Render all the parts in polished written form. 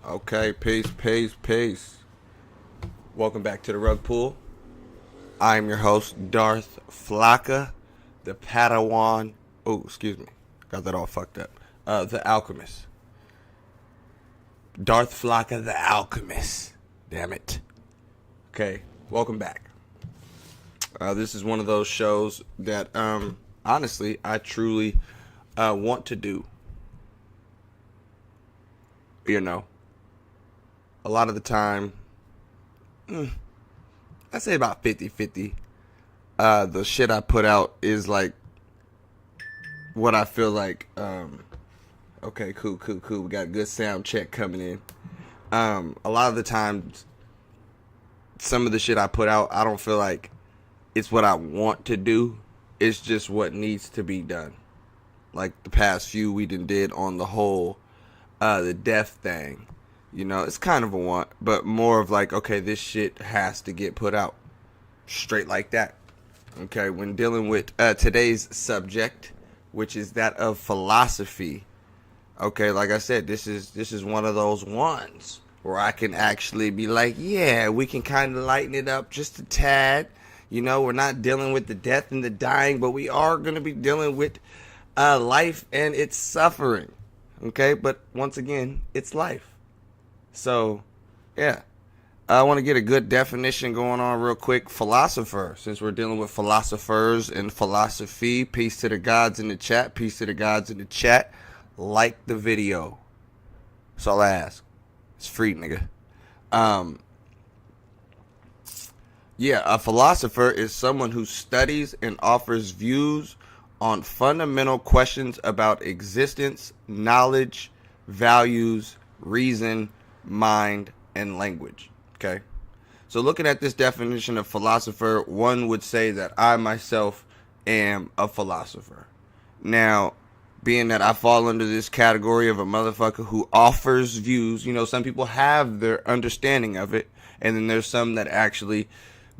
Okay, peace. Welcome back to the Rug Pool. I am your host, Darth Flocka, the Padawan. Oh, excuse me. Got that all fucked up. The Alchemist. Darth Flocka, the Alchemist. Damn it. Okay, welcome back. This is one of those shows that, honestly, I truly want to do. You know, a lot of the time, I say about 50-50. The shit I put out is like what I feel like. Okay, cool. We got a good sound check coming in. A lot of the times, some of the shit I put out, I don't feel like it's what I want to do. It's just what needs to be done. Like the past few we did on the whole, the death thing. You know, it's kind of a want, but more of like, okay, this shit has to get put out. Straight like that. Okay, when dealing with today's subject, which is that of philosophy. Okay, like I said, this is one of those ones where I can actually be like, yeah, we can kind of lighten it up just a tad. You know, we're not dealing with the death and the dying, but we are going to be dealing with life and its suffering. Okay, but once again, it's life. So, yeah. I want to get a good definition going on real quick. Philosopher, since we're dealing with philosophers and philosophy. Peace to the gods in the chat. Peace to the gods in the chat. Like the video. That's all I ask. It's free, nigga. Yeah, a philosopher is someone who studies and offers views on fundamental questions about existence, knowledge, values, reason, mind, and language. Okay? So looking at this definition of philosopher, one would say that I myself am a philosopher. Now, being that I fall under this category of a motherfucker who offers views, you know, some people have their understanding of it, and then there's some that actually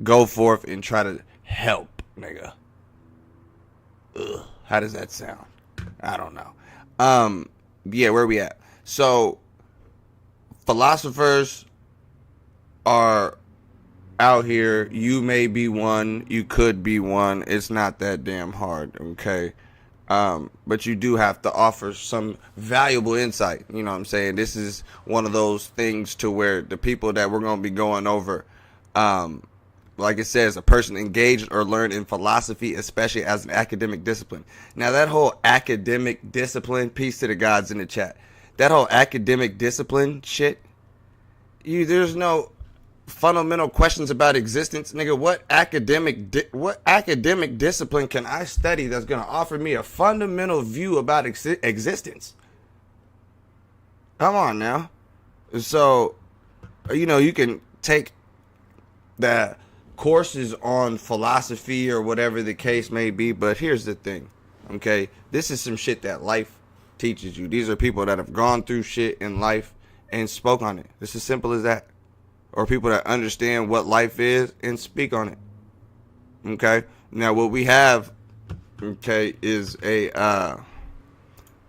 go forth and try to help, nigga. Ugh, how does that sound? I don't know. Yeah, where we at? So, philosophers are out here. You may be one. You could be one. It's not that damn hard, okay? But you do have to offer some valuable insight. You know what I'm saying? This is one of those things to where the people that we're going to be going over, like it says, a person engaged or learned in philosophy, especially as an academic discipline. Now, that whole academic discipline, peace to the gods in the chat, that whole academic discipline shit, there's no fundamental questions about existence, nigga. What academic discipline can I study that's gonna offer me a fundamental view about existence? Come on now. So, you know, you can take the courses on philosophy or whatever the case may be, but here's the thing, okay? This is some shit that life teaches you. These are people that have gone through shit in life and spoke on it. It's as simple as that. Or people that understand what life is and speak on it. Okay? Now what we have, okay, is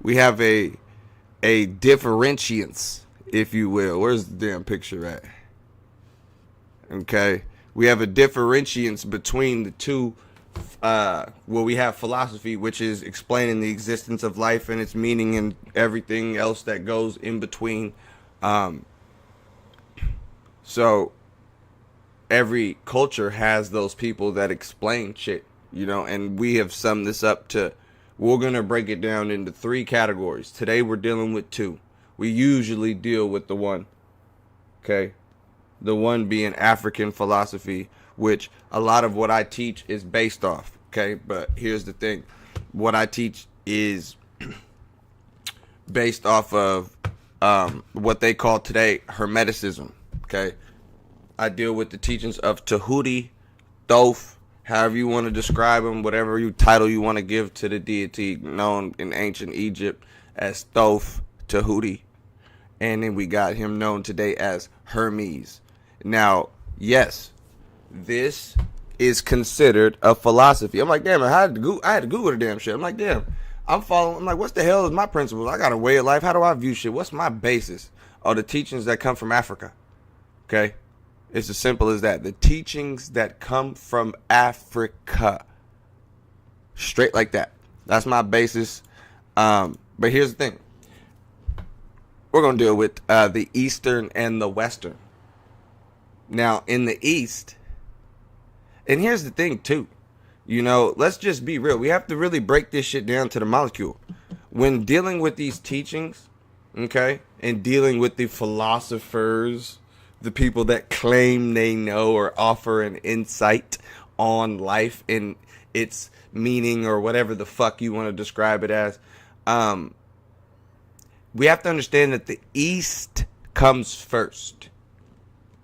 we have a differentiance, if you will. Where's the damn picture at? Okay? We have a differentiance between the two. We have philosophy, which is explaining the existence of life and its meaning and everything else that goes in between. So every culture has those people that explain shit, you know, and we have summed this up to, we're going to break it down into 3 categories. Today we're dealing with 2. We usually deal with the one, okay? The one being African philosophy, which a lot of what I teach is based off, okay? But here's the thing. What I teach is based off of what they call today Hermeticism, okay? I deal with the teachings of Tahuti, Thoth, however you want to describe him, whatever title you want to give to the deity known in ancient Egypt as Thoth, Tahuti. And then we got him known today as Hermes. Now, yes, this is considered a philosophy. I'm like, damn, I had to Google the damn shit. I'm like, damn, I'm like, what's the hell is my principles? I got a way of life. How do I view shit? What's my basis? are the teachings that come from Africa. Okay? It's as simple as that. The teachings that come from Africa. Straight like that. That's my basis. But here's the thing. We're going to deal with the Eastern and the Western. Now, in the East, and here's the thing, too. You know, let's just be real. We have to really break this shit down to the molecule. When dealing with these teachings, okay, and dealing with the philosophers, the people that claim they know or offer an insight on life and its meaning or whatever the fuck you want to describe it as, we have to understand that the East comes first.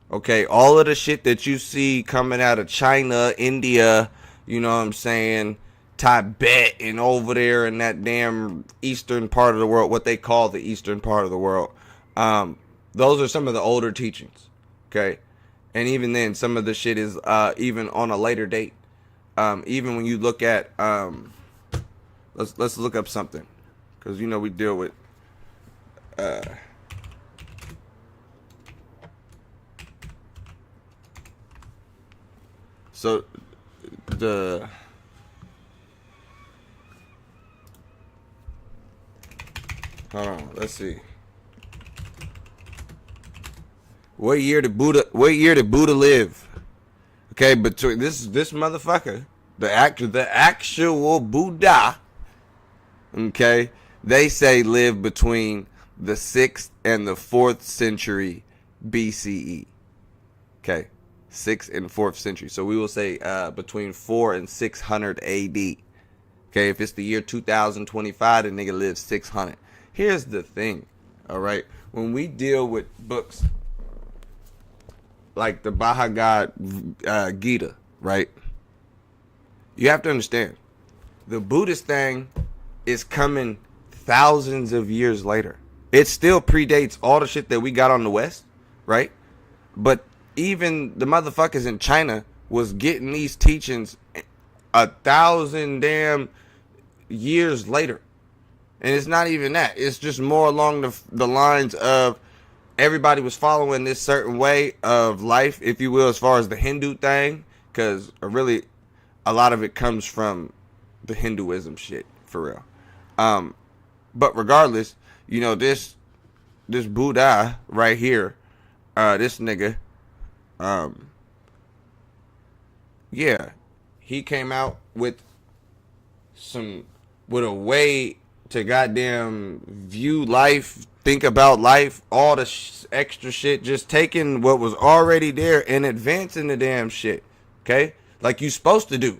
Okay, all of the shit that you see coming out of China, India, you know what I'm saying, Tibet, and over there in that damn eastern part of the world, what they call the eastern part of the world, those are some of the older teachings, okay? And even then, some of the shit is even on a later date. Even when you look at, let's look up something, because, you know, we deal with, so the hold on, let's see. What year did Buddha live? Okay, between this motherfucker, the actual Buddha, okay, they say lived between the 6th and the 4th century BCE. Okay, 6th and 4th century. So we will say between 4 and 600 AD. Okay, if it's the year 2025, the nigga lives 600. Here's the thing, all right? When we deal with books like the Bhagavad Gita, right? You have to understand, the Buddhist thing is coming thousands of years later. It still predates all the shit that we got on the West, right? But even the motherfuckers in China was getting these teachings 1,000 damn years later. And it's not even that. It's just more along the lines of everybody was following this certain way of life, if you will, as far as the Hindu thing. Because really, a lot of it comes from the Hinduism shit, for real. But regardless, you know, this Buddha right here, this nigga, yeah, he came out with a way to goddamn view life, think about life, all the extra shit, just taking what was already there and advancing the damn shit, okay? Like you supposed to do.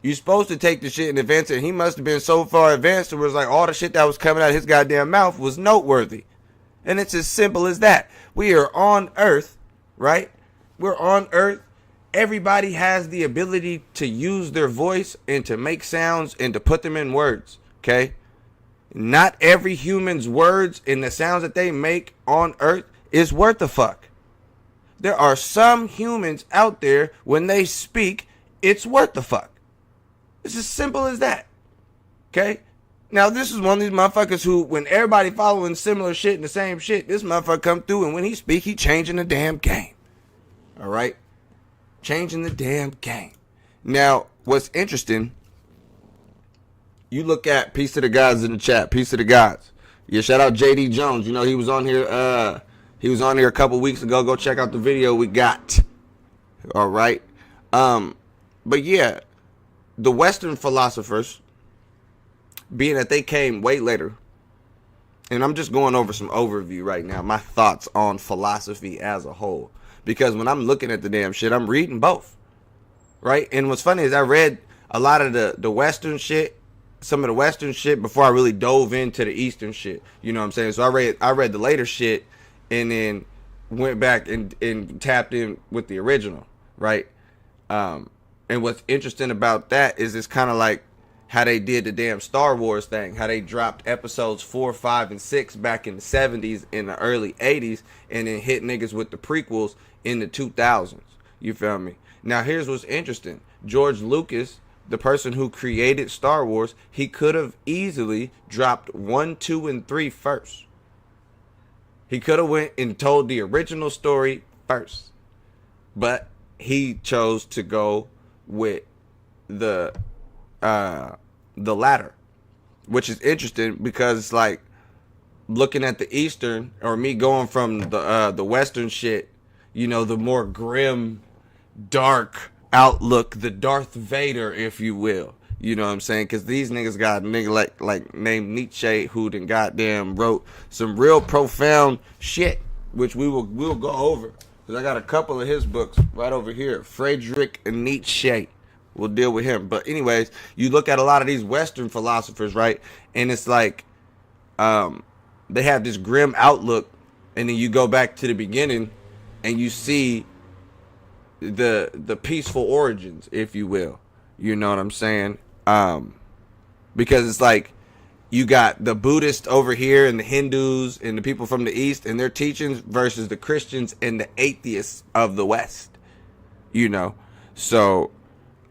You supposed to take the shit and advance it. He must have been so far advanced it was like all the shit that was coming out of his goddamn mouth was noteworthy. And it's as simple as that. We are on Earth, right? We're on Earth. Everybody has the ability to use their voice and to make sounds and to put them in words, okay? Not every human's words and the sounds that they make on Earth is worth a fuck. There are some humans out there, when they speak, it's worth the fuck. It's as simple as that. Okay? Now, this is one of these motherfuckers who, when everybody following similar shit and the same shit, this motherfucker come through, and when he speak, he changing the damn game. All right? Changing the damn game. Now, what's interesting, you look at Peace to the Gods in the chat. Peace to the Gods. Yeah, shout out JD Jones. You know, he was on here a couple weeks ago. Go check out the video we got. All right? But yeah, the Western philosophers, being that they came way later, and I'm just going over some overview right now, my thoughts on philosophy as a whole. Because when I'm looking at the damn shit, I'm reading both, right? And what's funny is I read a lot of the Western shit, some of the Western shit, before I really dove into the Eastern shit. You know what I'm saying? So I read the later shit, and then went back and tapped in with the original, right? And what's interesting about that is it's kind of like how they did the damn Star Wars thing, how they dropped episodes 4, 5, and 6 back in the 70s, in the early 80s, and then hit niggas with the prequels in the 2000s. You feel me? Now, here's what's interesting. George Lucas, the person who created Star Wars, he could have easily dropped 1, 2, and 3 first. He could have went and told the original story first, but he chose to go with the latter, which is interesting because it's like looking at the Eastern, or me going from the Western shit, you know, the more grim, dark outlook, the Darth Vader, if you will. You know what I'm saying? Because these niggas got a nigga like named Nietzsche who done goddamn wrote some real profound shit, which we'll go over. Because I got a couple of his books right over here. Friedrich Nietzsche. We'll deal with him. But anyways, you look at a lot of these Western philosophers, right? And it's like they have this grim outlook. And then you go back to the beginning and you see the peaceful origins, if you will. You know what I'm saying? Because it's like you got the Buddhists over here and the Hindus and the people from the East and their teachings versus the Christians and the atheists of the West. You know? So,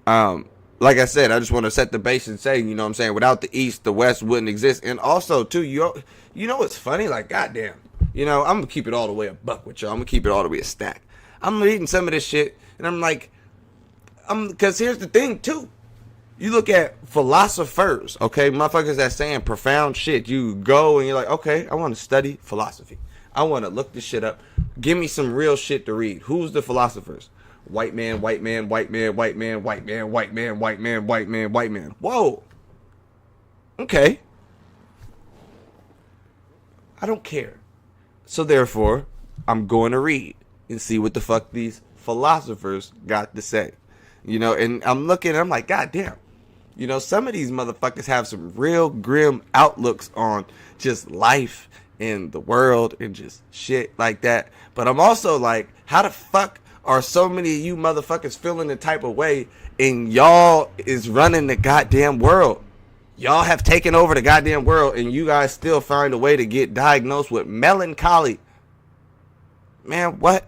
like I said, I just want to set the base and say, you know what I'm saying, without the East, the West wouldn't exist. And also, too, you know what's funny? Like, goddamn. You know, I'm going to keep it all the way a buck with y'all. I'm going to keep it all the way a stack. I'm reading some of this shit, and I'm like, because here's the thing, too. You look at philosophers, okay, motherfuckers that saying profound shit. You go and you're like, okay, I want to study philosophy. I want to look this shit up. Give me some real shit to read. Who's the philosophers? White man, white man, white man, white man, white man, white man, white man, white man, white man. Whoa. Okay. I don't care. So therefore, I'm going to read and see what the fuck these philosophers got to say. You know, and I'm looking, I'm like, God damn. You know, some of these motherfuckers have some real grim outlooks on just life and the world and just shit like that. But I'm also like, how the fuck are so many of you motherfuckers feeling the type of way and y'all is running the goddamn world? Y'all have taken over the goddamn world and you guys still find a way to get diagnosed with melancholy. Man, what?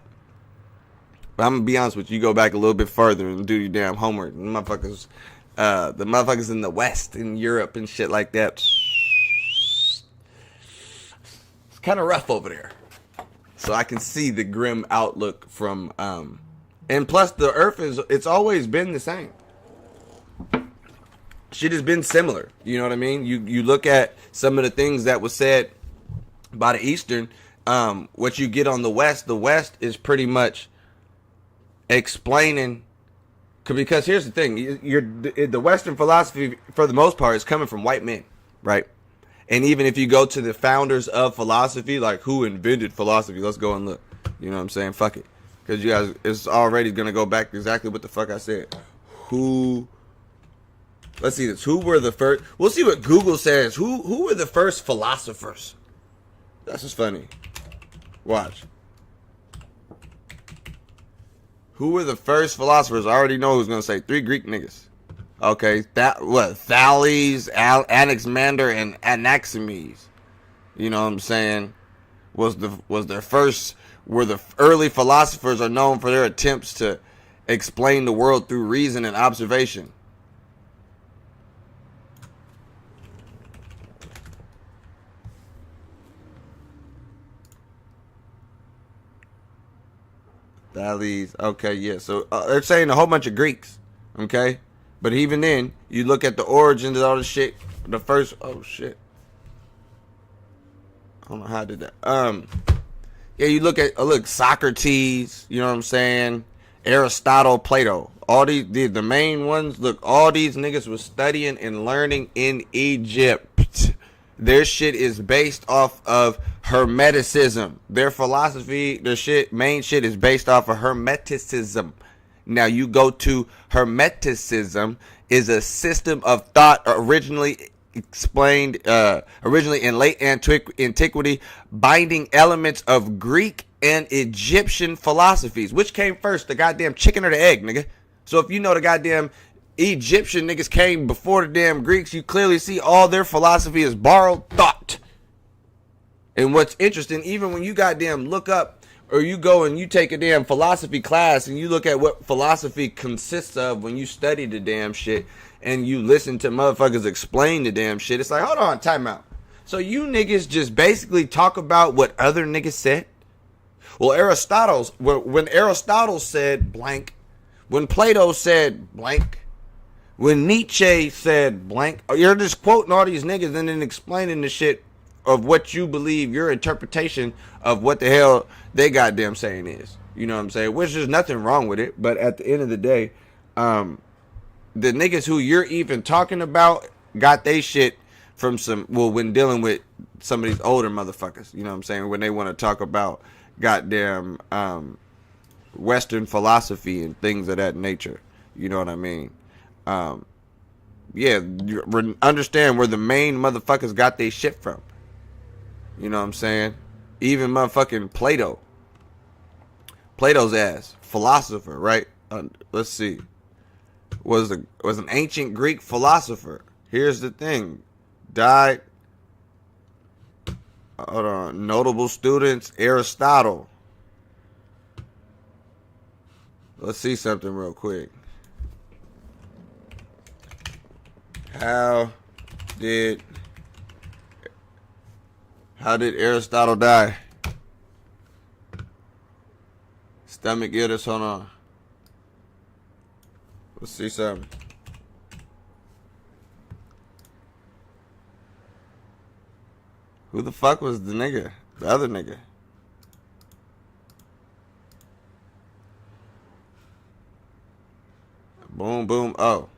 But I'm going to be honest with you. You go back a little bit further and do your damn homework. The motherfuckers in the West, in Europe and shit like that. It's kind of rough over there. So I can see the grim outlook from, and plus the earth it's always been the same. Shit has been similar. You know what I mean? You look at some of the things that was said by the Eastern, what you get on the West is pretty much explaining, because here's the thing, the Western philosophy for the most part is coming from white men, right? And even if you go to the founders of philosophy, like who invented philosophy, let's go and look. You know what I'm saying? Fuck it, because you guys, it's already gonna go back to exactly what the fuck I said. Let's see this. Who were the first? We'll see what Google says. Who were the first philosophers? That's just funny. Watch. Who were the first philosophers? I already know who's gonna say. 3 Greek niggas. Okay, Thales, Anaximander, and Anaximenes. You know what I'm saying? Were the early philosophers are known for their attempts to explain the world through reason and observation. Thales, okay, yeah. So they're saying a whole bunch of Greeks, okay? But even then, you look at the origins of all the shit. The first, oh shit. I don't know how I did that. Yeah, you look at Socrates. You know what I'm saying? Aristotle, Plato. All these, the main ones. Look, all these niggas was studying and learning in Egypt. Their shit is based off of Hermeticism. Their philosophy, main shit is based off of Hermeticism. Now you go to Hermeticism is a system of thought originally in late antiquity, binding elements of Greek and Egyptian philosophies. Which came first, the goddamn chicken or the egg, nigga? So if you know the goddamn Egyptian niggas came before the damn Greeks, you clearly see all their philosophy is borrowed thought. And what's interesting, even when you goddamn look up, or you go and you take a damn philosophy class and you look at what philosophy consists of when you study the damn shit and you listen to motherfuckers explain the damn shit, it's like, hold on, time out. So you niggas just basically talk about what other niggas said? Well, when Aristotle said blank, when Plato said blank, when Nietzsche said blank, you're just quoting all these niggas and then explaining the shit of what you believe, your interpretation of what the hell they goddamn saying is. You know what I'm saying? Which there's nothing wrong with it, but at the end of the day, the niggas who you're even talking about got they shit from when dealing with some of these older motherfuckers, you know what I'm saying, when they want to talk about goddamn Western philosophy and things of that nature, you know what I mean? Yeah, understand where the main motherfuckers got their shit from, you know what I'm saying? Even motherfucking Plato's ass, philosopher, right? Let's see, was an ancient Greek philosopher. Here's the thing, died. Hold on. Notable students, Aristotle. Let's see something real quick. How did Aristotle die? Stomach illness, hold on. Let's see something. Who the fuck was the nigga? The other nigga. Boom, boom. Oh.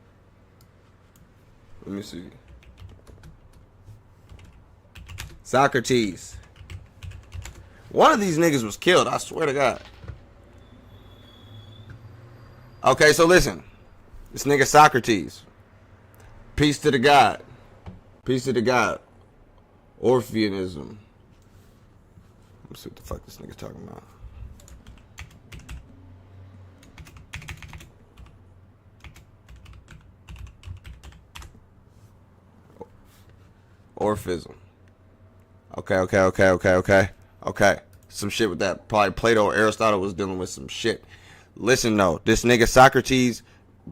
Let me see. Socrates. One of these niggas was killed, I swear to God. Okay, so listen. This nigga Socrates. Peace to the God. Peace to the God. Orpheanism. Let's see what the fuck this nigga talking about. Orphism. Okay. Some shit with that. Probably Plato or Aristotle was dealing with some shit. Listen though, this nigga Socrates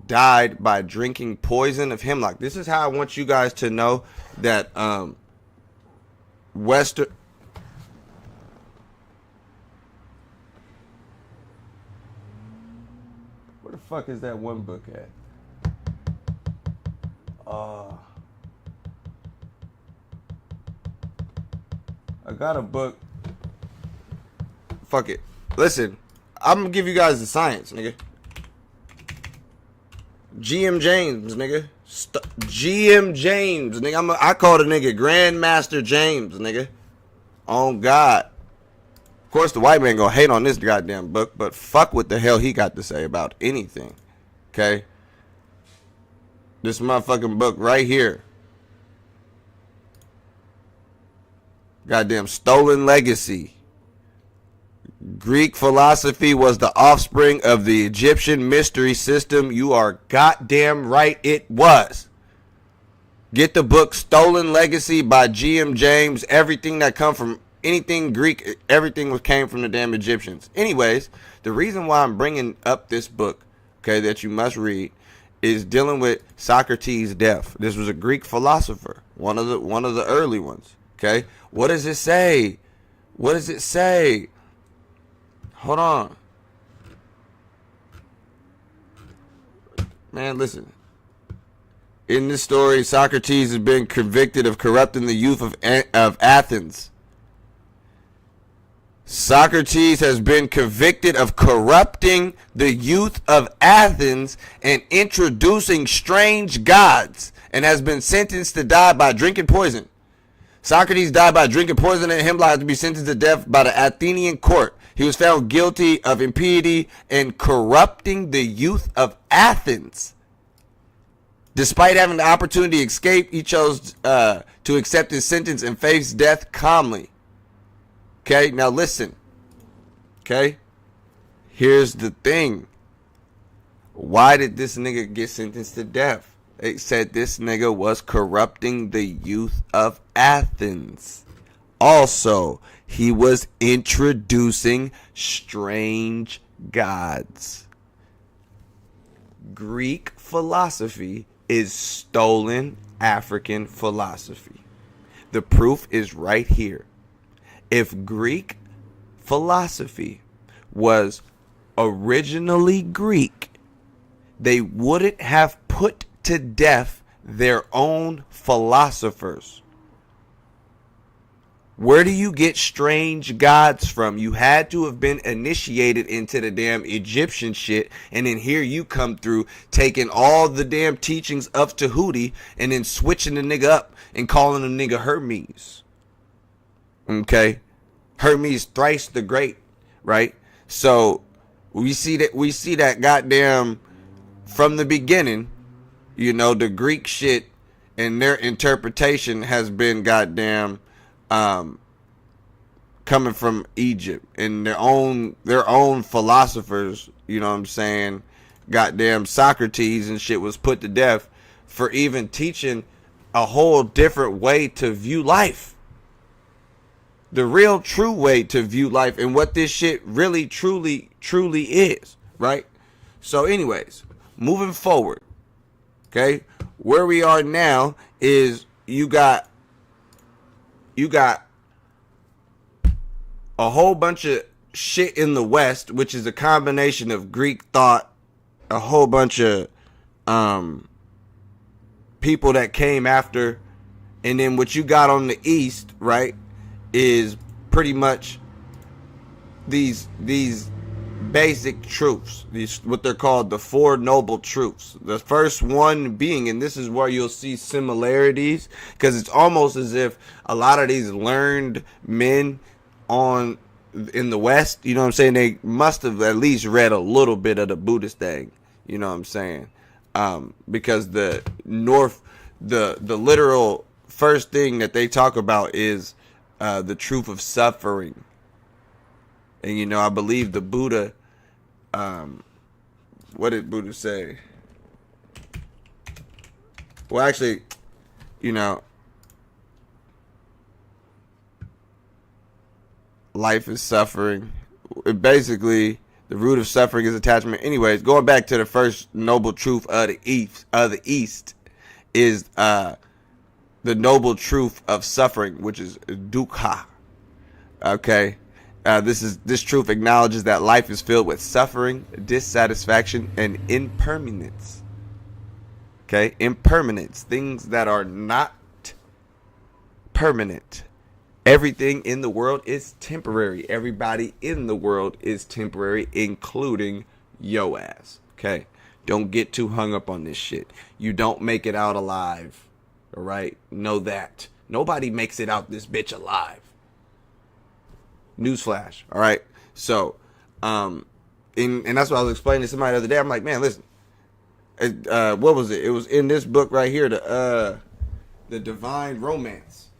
died by drinking poison of hemlock. This is how I want you guys to know that Western. Where the fuck is that one book at? I got a book. Fuck it. Listen, I'm gonna give you guys the science, nigga. GM James, nigga. GM James, nigga. I call the nigga Grandmaster James, nigga. On God. Of course, the white man gonna hate on this goddamn book, but fuck what the hell he got to say about anything. Okay? This motherfucking book right here. Goddamn Stolen Legacy. Greek philosophy was the offspring of the Egyptian mystery system. You are goddamn right it was. Get the book Stolen Legacy by G.M. James. Everything that come from anything Greek, everything came from the damn Egyptians. Anyways, the reason why I'm bringing up this book, okay, that you must read, is dealing with Socrates' death. This was a Greek philosopher, one of the early ones. Okay, what does it say? What does it say? Hold on. Man, listen. In this story, Socrates has been convicted of corrupting the youth of Athens. Socrates has been convicted of corrupting the youth of Athens and introducing strange gods, and has been sentenced to die by drinking poison. Socrates died by drinking poison, and hemlock to be sentenced to death by the Athenian court. He was found guilty of impiety and corrupting the youth of Athens. Despite having the opportunity to escape, he chose to accept his sentence and face death calmly. Okay, now listen. Okay, here's the thing. Why did this nigga get sentenced to death? They said this nigga was corrupting the youth of Athens. Also, he was introducing strange gods. Greek philosophy is stolen African philosophy. The proof is right here. If Greek philosophy was originally Greek, they wouldn't have put to death their own philosophers. Where do you get strange gods from? You had to have been initiated into the damn Egyptian shit, and then here you come through taking all the damn teachings of Tahuti and then switching the nigga up and calling the nigga Hermes. Okay? Hermes thrice the great, right? So we see that goddamn from the beginning, you know, the Greek shit and their interpretation has been goddamn coming from Egypt and their own philosophers, you know what I'm saying? Goddamn Socrates and shit was put to death for even teaching a whole different way to view life. The real true way to view life and what this shit really truly is, right? So anyways, moving forward, okay? Where we are now is you got a whole bunch of shit in the West, which is a combination of Greek thought, a whole bunch of people that came after, and then what you got on the East, right, is pretty much these basic truths, these what they're called the Four Noble Truths. The first one being, and this is where you'll see similarities, because it's almost as if a lot of these learned men in the West, you know what I'm saying, they must have at least read a little bit of the Buddhist thing, you know what I'm saying, because the literal first thing that they talk about is the truth of suffering. And, you know, I believe the Buddha, what did Buddha say? Well, actually, you know, life is suffering. Basically, the root of suffering is attachment. Anyways, going back to the first noble truth of the East is the noble truth of suffering, which is dukkha. Okay. This truth acknowledges that life is filled with suffering, dissatisfaction, and impermanence. Okay, impermanence, things that are not permanent. Everything in the world is temporary. Everybody in the world is temporary, including yo ass. Okay, don't get too hung up on this shit. You don't make it out alive. All right, know that nobody makes it out this bitch alive. Newsflash. All right. So, and that's what I was explaining to somebody the other day. I'm like, man, listen, what was it? It was in this book right here, the Divine Romance.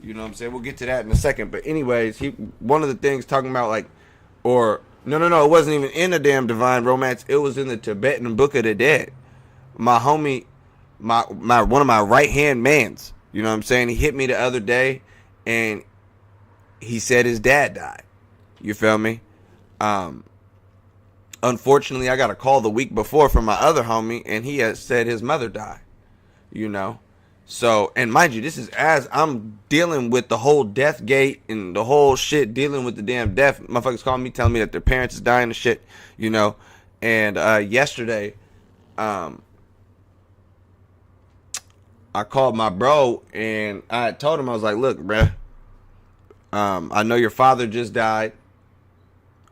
You know what I'm saying? We'll get to that in a second. But anyways, one of the things talking about like, or no, it wasn't even in the damn Divine Romance. It was in the Tibetan Book of the Dead. My homie, my one of my right hand mans. You know what I'm saying? He hit me the other day, and he said his dad died. You feel me? Unfortunately, I got a call the week before from my other homie, and he had said his mother died. You know? So, and mind you, this is as I'm dealing with the whole death gate and the whole shit, dealing with the damn death. Motherfuckers calling me, telling me that their parents is dying and shit, you know? And yesterday, I called my bro, and I told him, I was like, look, bruh, I know your father just died.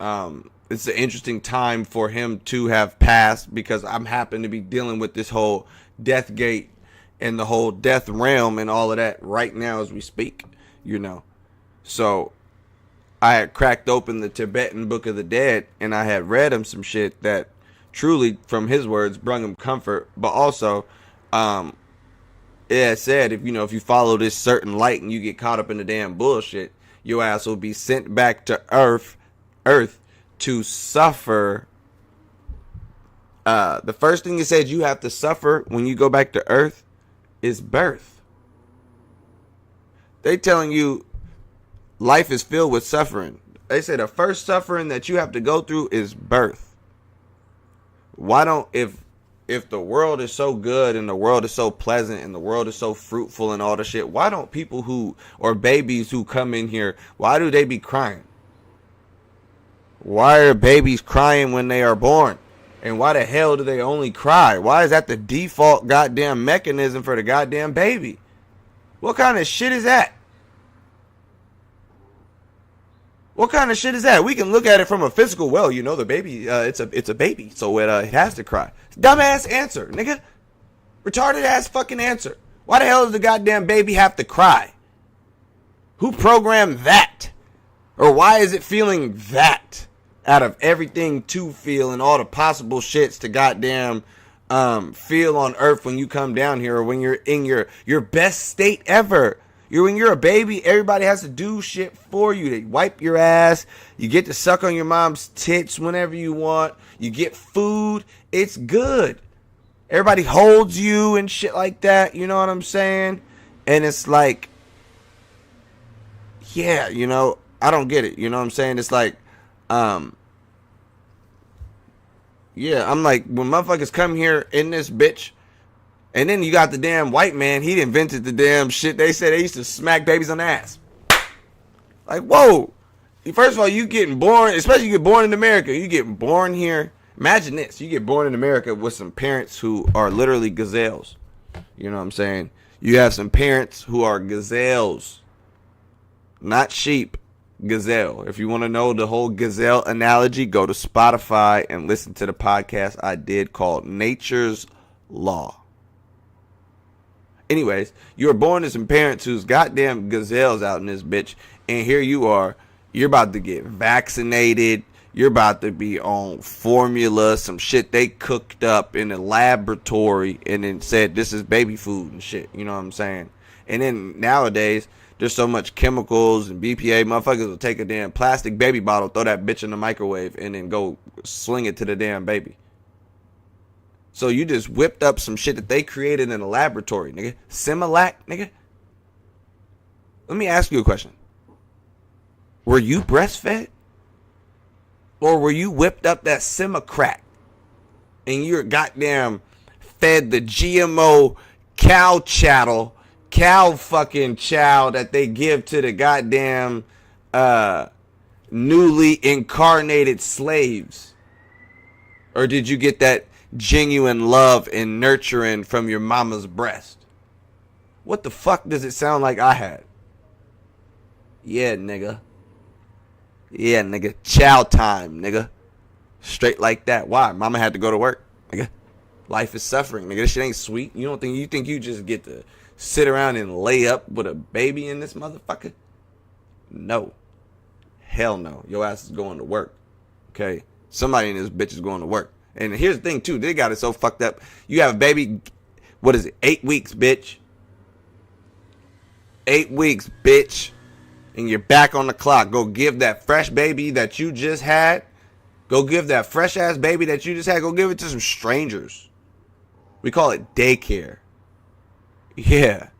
It's an interesting time for him to have passed because I'm happen to be dealing with this whole death gate and the whole death realm and all of that right now as we speak, you know. So I had cracked open the Tibetan Book of the Dead, and I had read him some shit that truly, from his words, brought him comfort, but also it said, if you follow this certain light and you get caught up in the damn bullshit, your ass will be sent back to earth to suffer. The first thing it said you have to suffer when you go back to earth is birth. They telling you life is filled with suffering. They say the first suffering that you have to go through is birth. Why don't, if if the world is so good and the world is so pleasant and the world is so fruitful and all the shit, why don't people who, or babies who come in here, why do they be crying? Why are babies crying when they are born? And why the hell do they only cry? Why is that the default goddamn mechanism for the goddamn baby? What kind of shit is that? What kind of shit is that? We can look at it from a physical, well, you know, the baby, it's a baby, so it has to cry. Dumbass answer, nigga. Retarded ass fucking answer. Why the hell does the goddamn baby have to cry? Who programmed that? Or why is it feeling that? Out of everything to feel and all the possible shits to goddamn feel on earth when you come down here, or when you're in your best state ever. When you're a baby, everybody has to do shit for you. They wipe your ass. You get to suck on your mom's tits whenever you want. You get food. It's good. Everybody holds you and shit like that. You know what I'm saying? And it's like, yeah, you know, I don't get it. You know what I'm saying? It's like, yeah, I'm like, when motherfuckers come here in this bitch, and then you got the damn white man, he invented the damn shit. They said they used to smack babies on the ass. Like, whoa. First of all, you getting born, especially you get born in America, you get born here. Imagine this. You get born in America with some parents who are literally gazelles. You know what I'm saying? You have some parents who are gazelles. Not sheep. Gazelle. If you want to know the whole gazelle analogy, go to Spotify and listen to the podcast I did called Nature's Law. Anyways, you were born to some parents who's goddamn gazelles out in this bitch, and here you are, you're about to get vaccinated, you're about to be on formula, some shit they cooked up in a laboratory and then said this is baby food and shit, you know what I'm saying? And then nowadays, there's so much chemicals and BPA, motherfuckers will take a damn plastic baby bottle, throw that bitch in the microwave, and then go sling it to the damn baby. So you just whipped up some shit that they created in a laboratory, nigga. Similac, nigga. Let me ask you a question. Were you breastfed? Or were you whipped up that Simacrack and you're goddamn fed the GMO cow chattel, cow fucking chow that they give to the goddamn newly incarnated slaves? Or did you get that genuine love and nurturing from your mama's breast? What the fuck does it sound like I had? Yeah, nigga. Yeah, nigga. Chow time, nigga. Straight like that. Why? Mama had to go to work, nigga. Life is suffering, nigga. This shit ain't sweet. You think you just get to sit around and lay up with a baby in this motherfucker? No. Hell no. Your ass is going to work. Okay? Somebody in this bitch is going to work. And here's the thing, too. They got it so fucked up. You have a baby, what is it, 8 weeks, bitch. 8 weeks, bitch. And you're back on the clock. Go give that fresh baby that you just had. Go give that fresh-ass baby that you just had. Go give it to some strangers. We call it daycare. Yeah.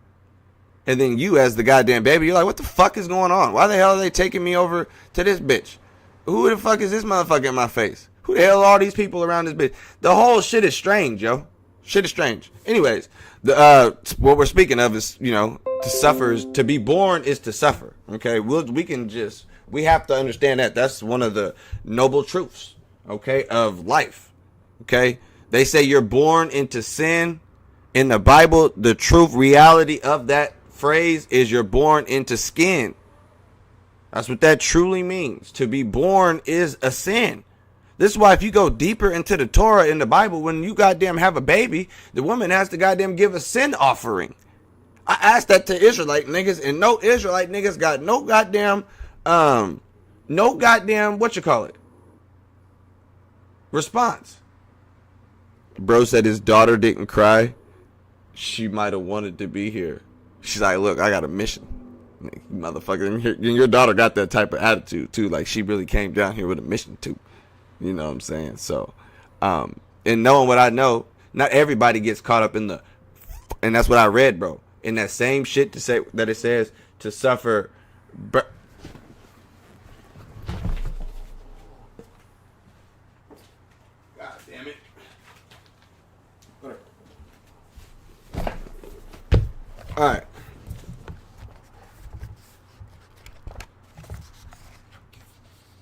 And then you, as the goddamn baby, you're like, what the fuck is going on? Why the hell are they taking me over to this bitch? Who the fuck is this motherfucker in my face? Who the hell are all these people around this bitch? The whole shit is strange, yo. Shit is strange. Anyways, what we're speaking of is, you know, to suffer is, to be born is to suffer. Okay, we have to understand that. That's one of the noble truths, okay, of life. Okay, they say you're born into sin. In the Bible, the truth reality of that phrase is you're born into skin. That's what that truly means. To be born is a sin. This is why if you go deeper into the Torah in the Bible, when you goddamn have a baby, the woman has to goddamn give a sin offering. I asked that to Israelite niggas, and no Israelite niggas got no goddamn, what you call it, response. Bro said his daughter didn't cry. She might have wanted to be here. She's like, look, I got a mission. Motherfucker, and your daughter got that type of attitude too. Like, she really came down here with a mission too. You know what I'm saying? So, and knowing what I know, not everybody gets caught up in and that's what I read, bro. In that same shit to say that it says to suffer. God damn it. All right.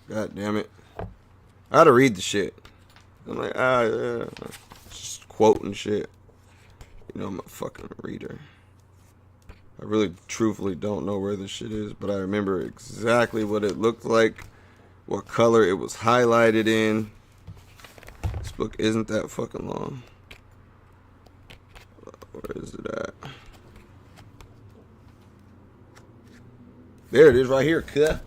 God damn it. I had to read the shit. I'm like, yeah. Just quoting shit. You know, I'm a fucking reader. I really, truthfully don't know where this shit is, but I remember exactly what it looked like, what color it was highlighted in. This book isn't that fucking long. Where is it at? There it is right here, cut.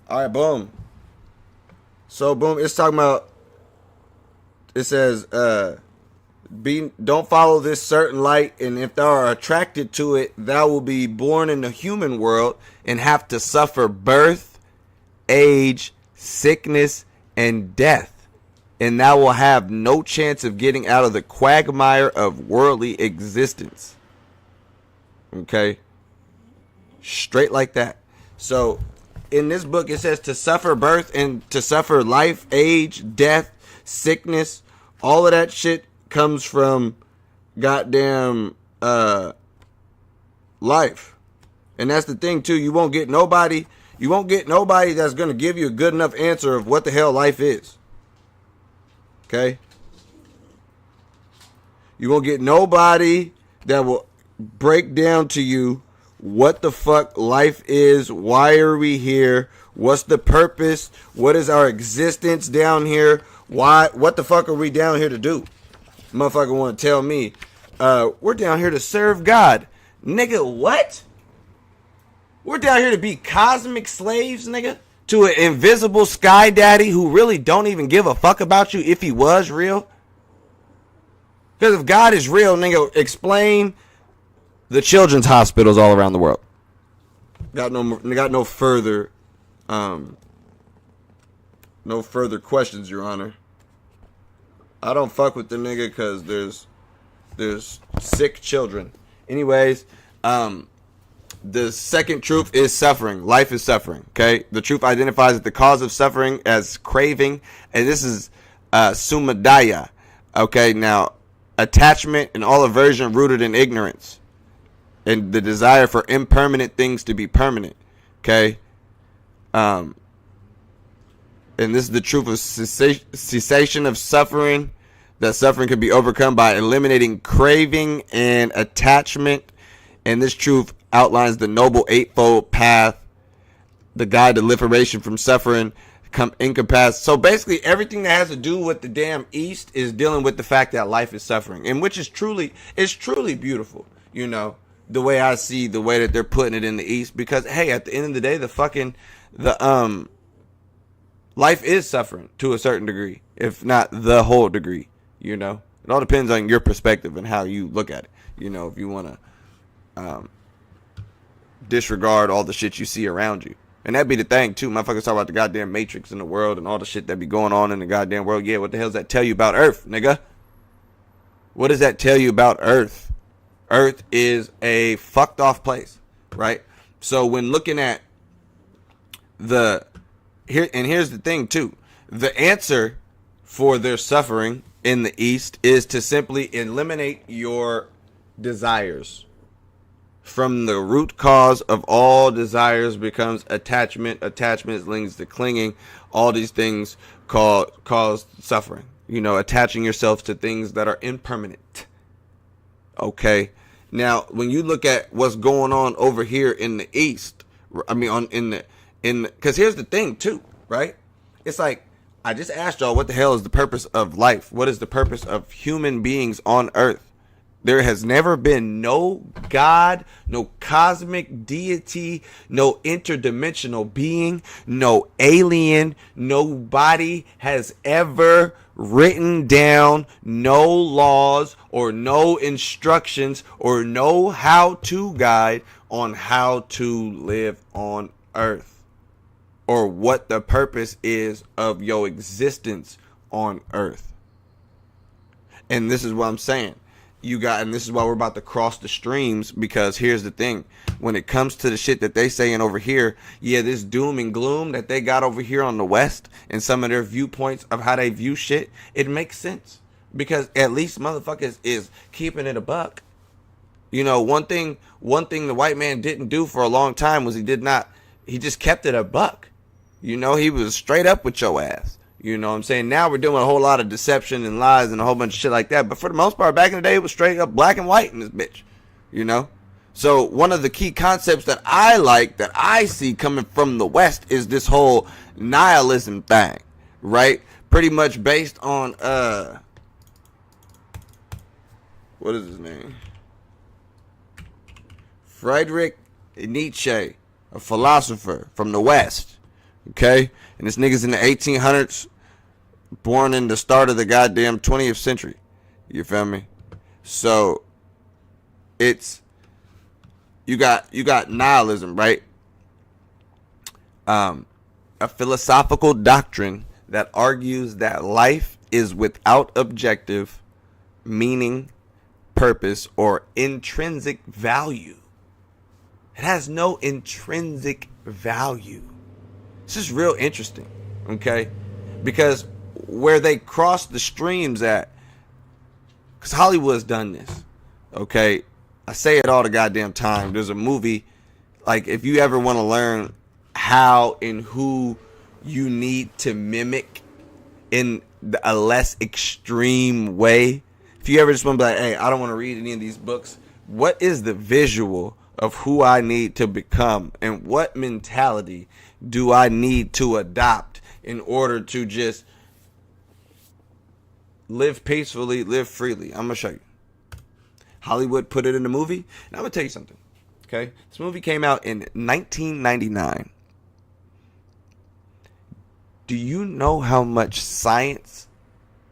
Alright, boom. So, boom, it's talking about, it says, don't follow this certain light, and if thou are attracted to it, thou will be born in the human world and have to suffer birth, age, sickness, and death. And thou will have no chance of getting out of the quagmire of worldly existence. Okay? Straight like that. So, in this book, it says to suffer birth and to suffer life, age, death, sickness. All of that shit comes from goddamn life. And that's the thing, too. You won't get nobody that's going to give you a good enough answer of what the hell life is. Okay? You won't get nobody that will break down to you what the fuck life is, why are we here, what's the purpose, what is our existence down here, what the fuck are we down here to do? Motherfucker want to tell me, we're down here to serve God. Nigga, what? We're down here to be cosmic slaves, nigga? To an invisible sky daddy who really don't even give a fuck about you if he was real? Because if God is real, nigga, explain the children's hospitals all around the world. Got no further questions, Your Honor. I don't fuck with the nigga because there's sick children. Anyways, the second truth is suffering. Life is suffering. Okay, the truth identifies the cause of suffering as craving, and this is sumadaya. Okay, now attachment and all aversion rooted in ignorance. And the desire for impermanent things to be permanent. Okay? And this is the truth of cessation of suffering. That suffering can be overcome by eliminating craving and attachment. And this truth outlines the noble eightfold path. The guide to liberation from suffering. Encompass. So basically everything that has to do with the damn East is dealing with the fact that life is suffering. And which is truly beautiful. You know? The way I see the way that they're putting it in the East, because hey, at the end of the day, the life is suffering to a certain degree, if not the whole degree. You know, it all depends on your perspective and how you look at it. You know, if you want to disregard all the shit you see around you, and that'd be the thing too. Motherfuckers talk about the goddamn matrix in the world and all the shit that be going on in the goddamn world. Yeah, what the hell does that tell you about Earth, nigga? What does that tell you about Earth? Earth is a fucked off place, right? So when looking at here's the thing too, the answer for their suffering in the East is to simply eliminate your desires. From the root cause of all desires becomes attachment. Attachment links to clinging. All these things cause suffering. You know, attaching yourself to things that are impermanent. Okay. Now, when you look at what's going on over here in the East, I mean, because here's the thing too, right? It's like, I just asked y'all, what the hell is the purpose of life? What is the purpose of human beings on Earth? There has never been no God, no cosmic deity, no interdimensional being, no alien, nobody has ever written down no laws or no instructions or no how-to guide on how to live on Earth or what the purpose is of your existence on Earth. And this is what I'm saying. And this is why we're about to cross the streams, because here's the thing. When it comes to the shit that they saying over here, yeah, this doom and gloom that they got over here on the West and some of their viewpoints of how they view shit, it makes sense. Because at least motherfuckers is keeping it a buck. You know, one thing the white man didn't do for a long time was he just kept it a buck. You know, he was straight up with your ass. You know what I'm saying? Now we're doing a whole lot of deception and lies and a whole bunch of shit like that. But for the most part, back in the day, it was straight up black and white in this bitch. You know? So one of the key concepts that I like, that I see coming from the West, is this whole nihilism thing. Right? Pretty much based on, what is his name? Friedrich Nietzsche, a philosopher from the West. Okay? And this nigga's in the 1800s, born in the start of the goddamn 20th century. You feel me? So, it's, you got nihilism, right? A philosophical doctrine that argues that life is without objective, meaning, purpose, or intrinsic value. It has no intrinsic value. This is real interesting, okay? Because where they cross the streams at, because Hollywood's done this, okay? I say it all the goddamn time. There's a movie, like, if you ever want to learn how and who you need to mimic in a less extreme way, if you ever just want to be like, hey, I don't want to read any of these books, what is the visual of who I need to become, and what mentality do I need to adopt in order to just live peacefully, live freely? I'm going to show you. Hollywood put it in the movie, and I'm going to tell you something. Okay? This movie came out in 1999. Do you know how much science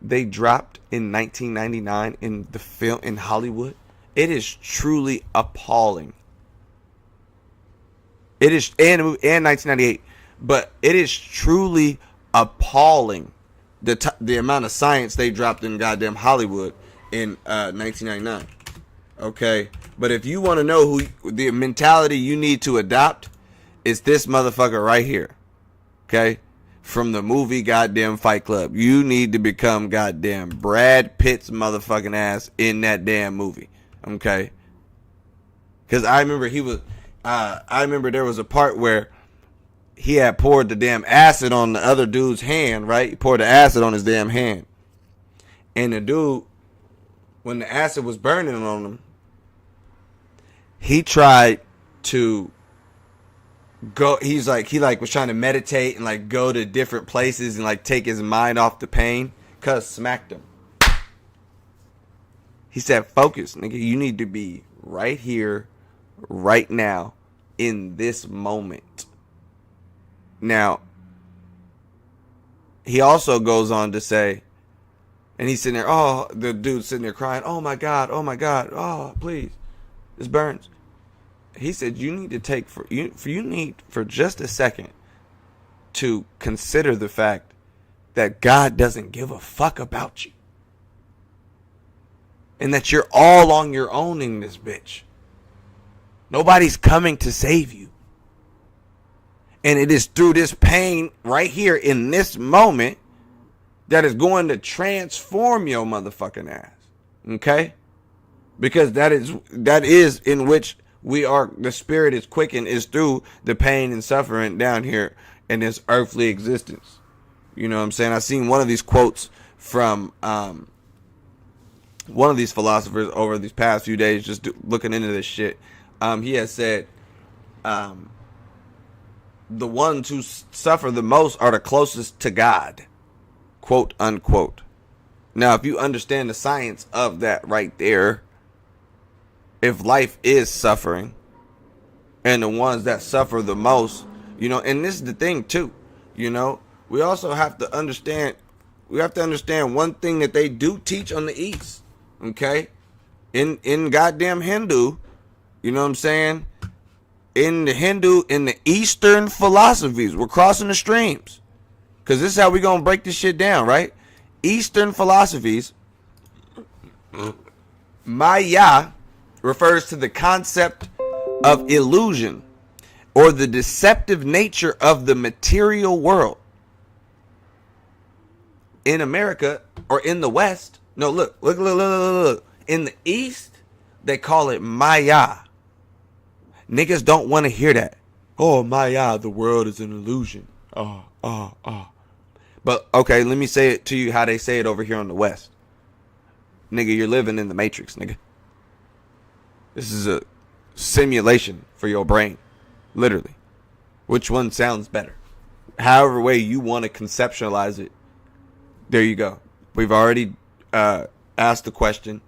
they dropped in 1999 in the film in Hollywood? It is truly appalling. It is, and 1998, but it is truly appalling the amount of science they dropped in goddamn Hollywood in 1999. Okay, but if you want to know who the mentality you need to adopt, it's this motherfucker right here. Okay, from the movie goddamn Fight Club, you need to become goddamn Brad Pitt's motherfucking ass in that damn movie. Okay, because I remember there was a part where he had poured the damn acid on the other dude's hand, right? He poured the acid on his damn hand. And the dude, when the acid was burning on him, he tried to go, he was trying to meditate and like go to different places and like take his mind off the pain. Cuz smacked him. He said, focus, nigga. You need to be right here, right now, in this moment. Now, he also goes on to say, and he's sitting there, oh, the dude's sitting there crying, oh my God, oh, please, this burns. He said, you need to take, you need for just a second to consider the fact that God doesn't give a fuck about you. And that you're all on your own in this bitch. Nobody's coming to save you. And it is through this pain right here in this moment that is going to transform your motherfucking ass. Okay? Because that is in which we are, the spirit is quickened, is through the pain and suffering down here in this earthly existence. You know what I'm saying? I seen one of these quotes from one of these philosophers over these past few days, just looking into this shit. He has said, the ones who suffer the most are the closest to God, quote unquote. Now, if you understand the science of that right there, if life is suffering, and the ones that suffer the most, you know, and this is the thing too, you know, we also have to understand, one thing that they do teach on the East, okay, in goddamn Hindu, you know what I'm saying, in the Eastern philosophies, we're crossing the streams, because this is how we gonna break this shit down, right? Eastern philosophies, Maya refers to the concept of illusion or the deceptive nature of the material world. In America or in the West, no, look. In the East, They call it Maya. Niggas don't want to hear that. Oh, Maya, the world is an illusion. But, okay, let me say it to you how they say it over here on the West. Nigga, you're living in the Matrix, nigga. This is a simulation for your brain. Literally. Which one sounds better? However way you want to conceptualize it, there you go. We've already asked the question,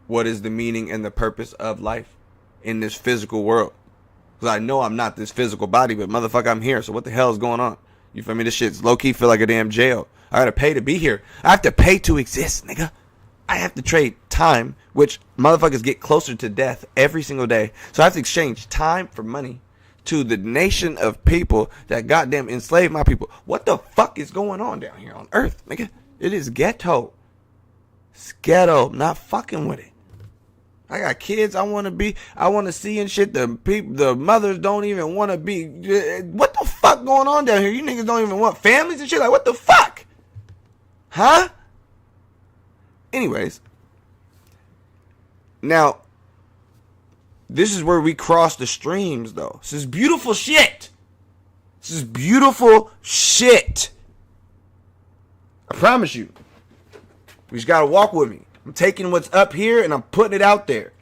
what is the meaning and the purpose of life in this physical world? Because I know I'm not this physical body, but motherfucker, I'm here. So what the hell is going on? You feel me? This shit's low-key feel like a damn jail. I gotta pay to be here. I have to pay to exist, nigga. I have to trade time, which motherfuckers get closer to death every single day. So I have to exchange time for money to the nation of people that goddamn enslaved my people. What the fuck is going on down here on Earth, nigga? It is ghetto. It's ghetto. I'm not fucking with it. I got kids I want to see and shit. The mothers don't even want to be. What the fuck going on down here? You niggas don't even want families and shit. Like, what the fuck? Huh? Anyways. Now, this is where we cross the streams, though. This is beautiful shit. This is beautiful shit. I promise you. You just gotta walk with me. I'm taking what's up here and I'm putting it out there.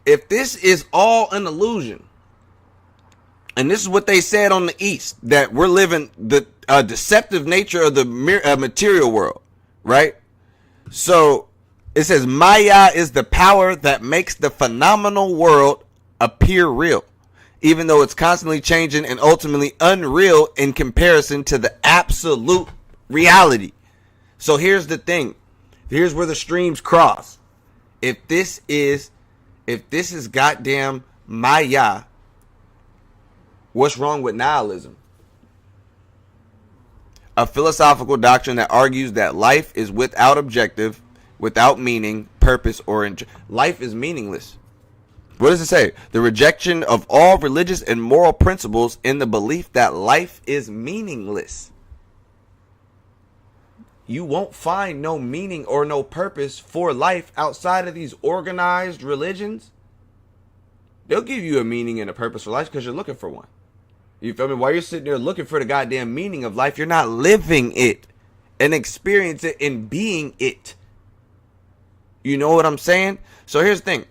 If this is all an illusion, and this is what they said on the East, that we're living the deceptive nature of the material world, right? So it says Maya is the power that makes the phenomenal world appear real, even though it's constantly changing and ultimately unreal in comparison to the absolute reality. So here's the thing. Here's where the streams cross. If this is goddamn Maya, what's wrong with nihilism? A philosophical doctrine that argues that life is without objective, without meaning, purpose, or life is meaningless. What does it say? The rejection of all religious and moral principles in the belief that life is meaningless. You won't find no meaning or no purpose for life outside of these organized religions. They'll give you a meaning and a purpose for life because you're looking for one. You feel me? While you're sitting there looking for the goddamn meaning of life, you're not living it and experience it and being it. You know what I'm saying? So here's the thing.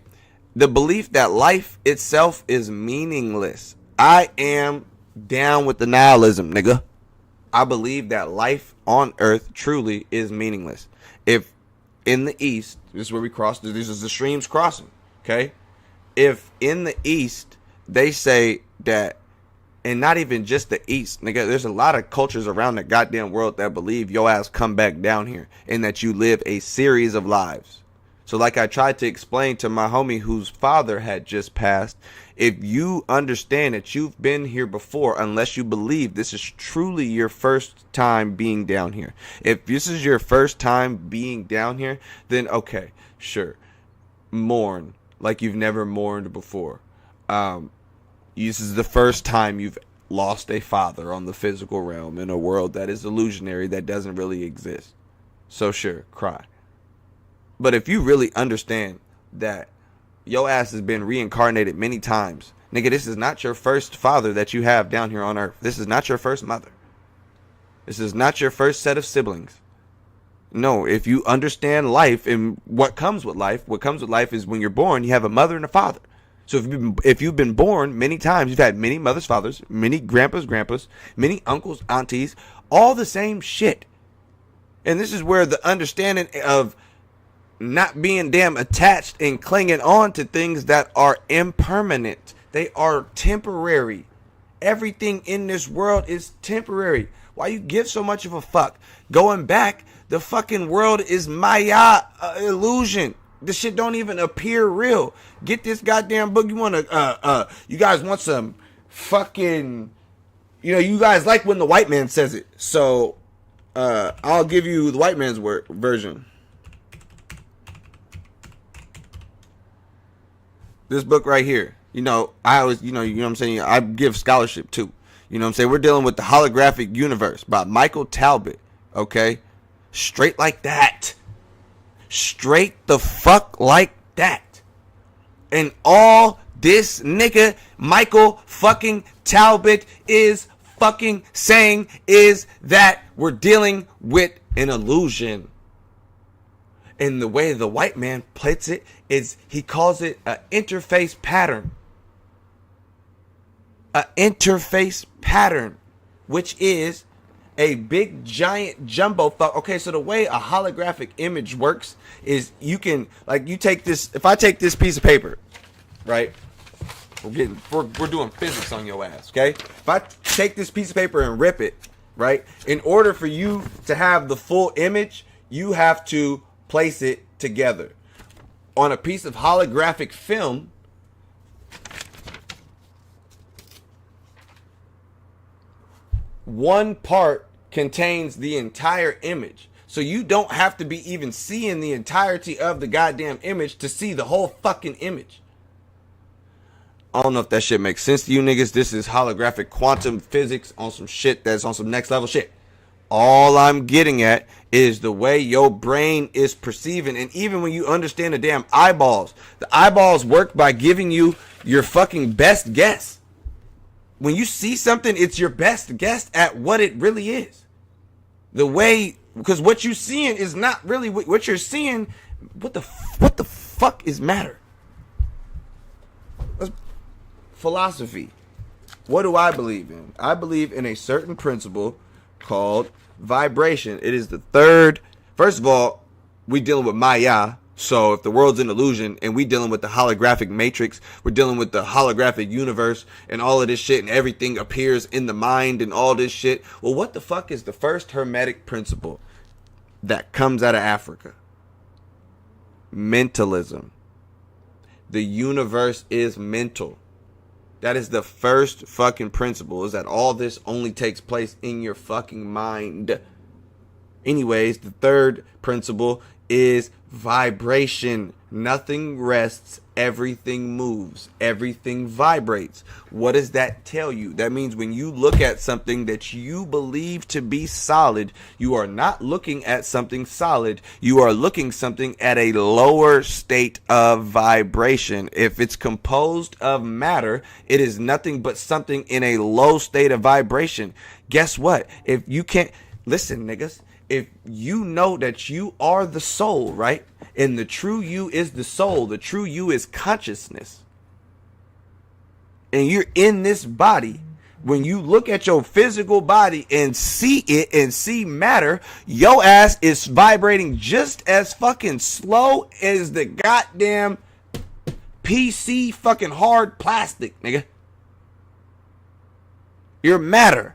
The belief that life itself is meaningless. I am down with the nihilism, nigga. I believe that life on earth truly is meaningless. If in the East, this is where we cross, this is the streams crossing, okay? If in the East, they say that, and not even just the East, nigga, there's a lot of cultures around the goddamn world that believe your ass come back down here and that you live a series of lives. So like I tried to explain to my homie whose father had just passed, if you understand that you've been here before, unless you believe this is truly your first time being down here. If this is your first time being down here, then okay, sure. Mourn like you've never mourned before. This is the first time you've lost a father on the physical realm in a world that is illusionary, that doesn't really exist. So sure, cry. But if you really understand that your ass has been reincarnated many times, nigga, this is not your first father that you have down here on earth. This is not your first mother. This is not your first set of siblings. No, if you understand life and what comes with life is when you're born, you have a mother and a father. So if you've been born many times, you've had many mothers, fathers, many grandpas, many uncles, aunties, all the same shit. And this is where the understanding of not being damn attached and clinging on to things that are impermanent. They are temporary. Everything in this world is temporary. Why you give so much of a fuck? Going back, the fucking world is Maya illusion. This shit don't even appear real. Get this goddamn book. You guys want some fucking, you guys like when the white man says it. So, I'll give you the white man's version. This book right here, I always, you know what I'm saying? I give scholarship too. You know what I'm saying? We're dealing with the holographic universe by Michael Talbot. Okay? Straight like that. Straight the fuck like that. And all this nigga Michael fucking Talbot is fucking saying is that we're dealing with an illusion. And the way the white man puts it is he calls it an interface pattern. An interface pattern, which is a big giant jumbo fuck. Okay, so the way a holographic image works is you can, like, you take this, if I take this piece of paper, right? We're doing physics on your ass, okay? If I take this piece of paper and rip it, right? In order for you to have the full image, you have to place it together. On a piece of holographic film, one part contains the entire image. So you don't have to be even seeing the entirety of the goddamn image to see the whole fucking image. I don't know if that shit makes sense to you niggas. This is holographic quantum physics on some shit that's on some next level shit. All I'm getting at is the way your brain is perceiving. And even when you understand the damn eyeballs, the eyeballs work by giving you your fucking best guess. When you see something, it's your best guess at what it really is. The way, because what you're seeing is not really what you're seeing. What the fuck is matter? Philosophy. What do I believe in? I believe in a certain principle called vibration. It is the third. First of all, we dealing with Maya. So if the world's an illusion and we dealing with the holographic matrix, we're dealing with the holographic universe and all of this shit, and everything appears in the mind and all this shit. Well, what the fuck is the first hermetic principle that comes out of Africa? Mentalism. The universe is mental. That is the first fucking principle, is that all this only takes place in your fucking mind. Anyways, the third principle is vibration. Nothing rests, everything moves, everything vibrates. What does that tell you? That means when you look at something that you believe to be solid, you are not looking at something solid. You are looking something at a lower state of vibration. If it's composed of matter, it is nothing but something in a low state of vibration. Guess what? If you can't, listen, niggas, if you know that you are the soul, right? And the true you is the soul. The true you is consciousness. And you're in this body. When you look at your physical body and see it and see matter, your ass is vibrating just as fucking slow as the goddamn PC fucking hard plastic, nigga. You're matter.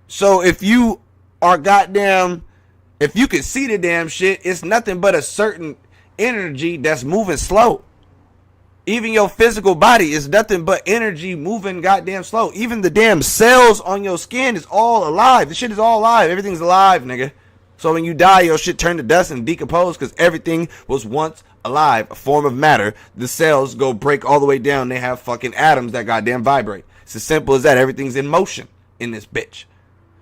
So if you are goddamn, if you can see the damn shit, it's nothing but a certain energy that's moving slow. Even your physical body is nothing but energy moving goddamn slow. Even the damn cells on your skin is all alive. The shit is all alive. Everything's alive, nigga. So when you die, your shit turn to dust and decompose because everything was once alive, a form of matter. The cells go break all the way down. They have fucking atoms that goddamn vibrate. It's as simple as that. Everything's in motion in this bitch.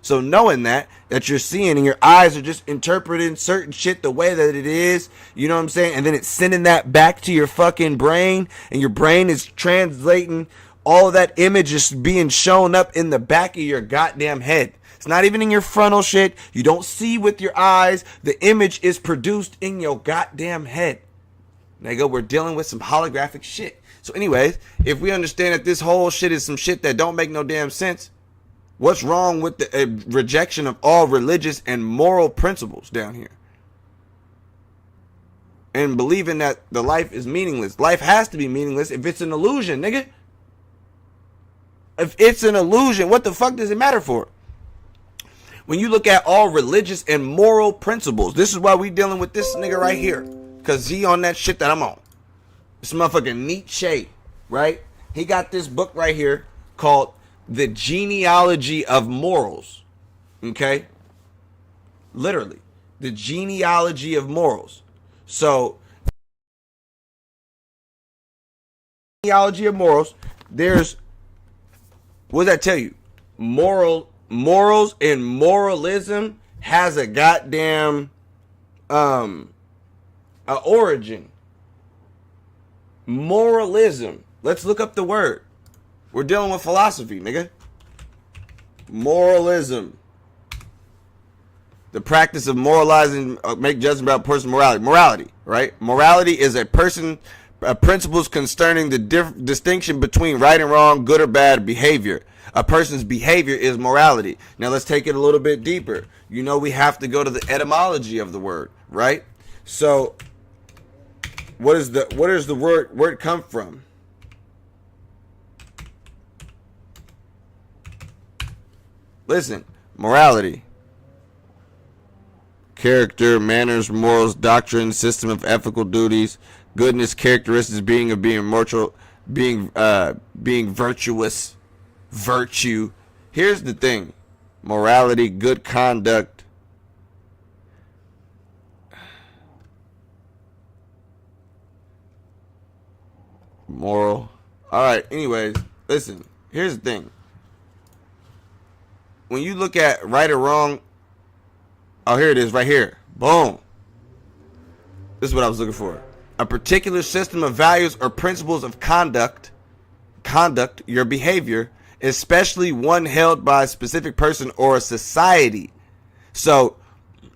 So knowing that you're seeing and your eyes are just interpreting certain shit the way that it is, you know what I'm saying? And then it's sending that back to your fucking brain, and your brain is translating all of that image just being shown up in the back of your goddamn head. It's not even in your frontal shit. You don't see with your eyes. The image is produced in your goddamn head. Nigga, we're dealing with some holographic shit. So anyways, if we understand that this whole shit is some shit that don't make no damn sense, what's wrong with the rejection of all religious and moral principles down here? And believing that the life is meaningless. Life has to be meaningless if it's an illusion, nigga. If it's an illusion, what the fuck does it matter for? When you look at all religious and moral principles, this is why we dealing with this nigga right here. Because he on that shit that I'm on. This motherfucking Nietzsche, right? He got this book right here called The Genealogy of Morals. Okay? Literally. The Genealogy of Morals. So, Genealogy of Morals, there's, what does that tell you? morals and moralism has a goddamn a origin. Moralism. Let's look up the word. We're dealing with philosophy, nigga. Moralism. The practice of moralizing, make judgment about person's morality. Morality, right? Morality is a principles concerning the distinction between right and wrong, good or bad behavior. A person's behavior is morality. Now let's take it a little bit deeper. You know we have to go to the etymology of the word, right? So, what is the word come from? Listen, morality. Character, manners, morals, doctrine, system of ethical duties, goodness, characteristics, being mortal, being virtuous, virtue. Here's the thing. Morality, good conduct. Moral. Alright, anyways, listen. Here's the thing. When you look at right or wrong, oh, here it is, right here. Boom. This is what I was looking for. A particular system of values or principles of conduct, your behavior, especially one held by a specific person or a society. So,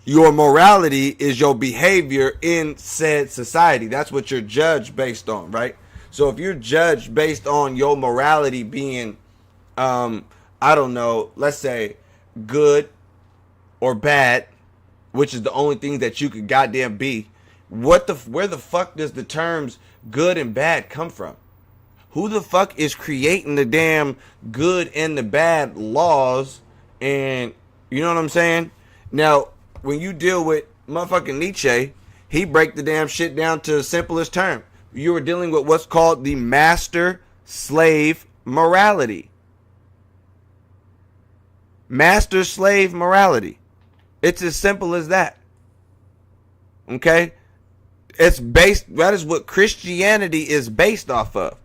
your morality is your behavior in said society. That's what you're judged based on, right? So, if you're judged based on your morality being, I don't know, let's say good or bad, which is the only thing that you could goddamn be. Where the fuck does the terms good and bad come from? Who the fuck is creating the damn good and the bad laws? And you know what I'm saying? Now, when you deal with motherfucking Nietzsche, he break the damn shit down to the simplest term. You were dealing with what's called the master-slave morality. Master-slave morality. It's as simple as that. Okay? That is what Christianity is based off of.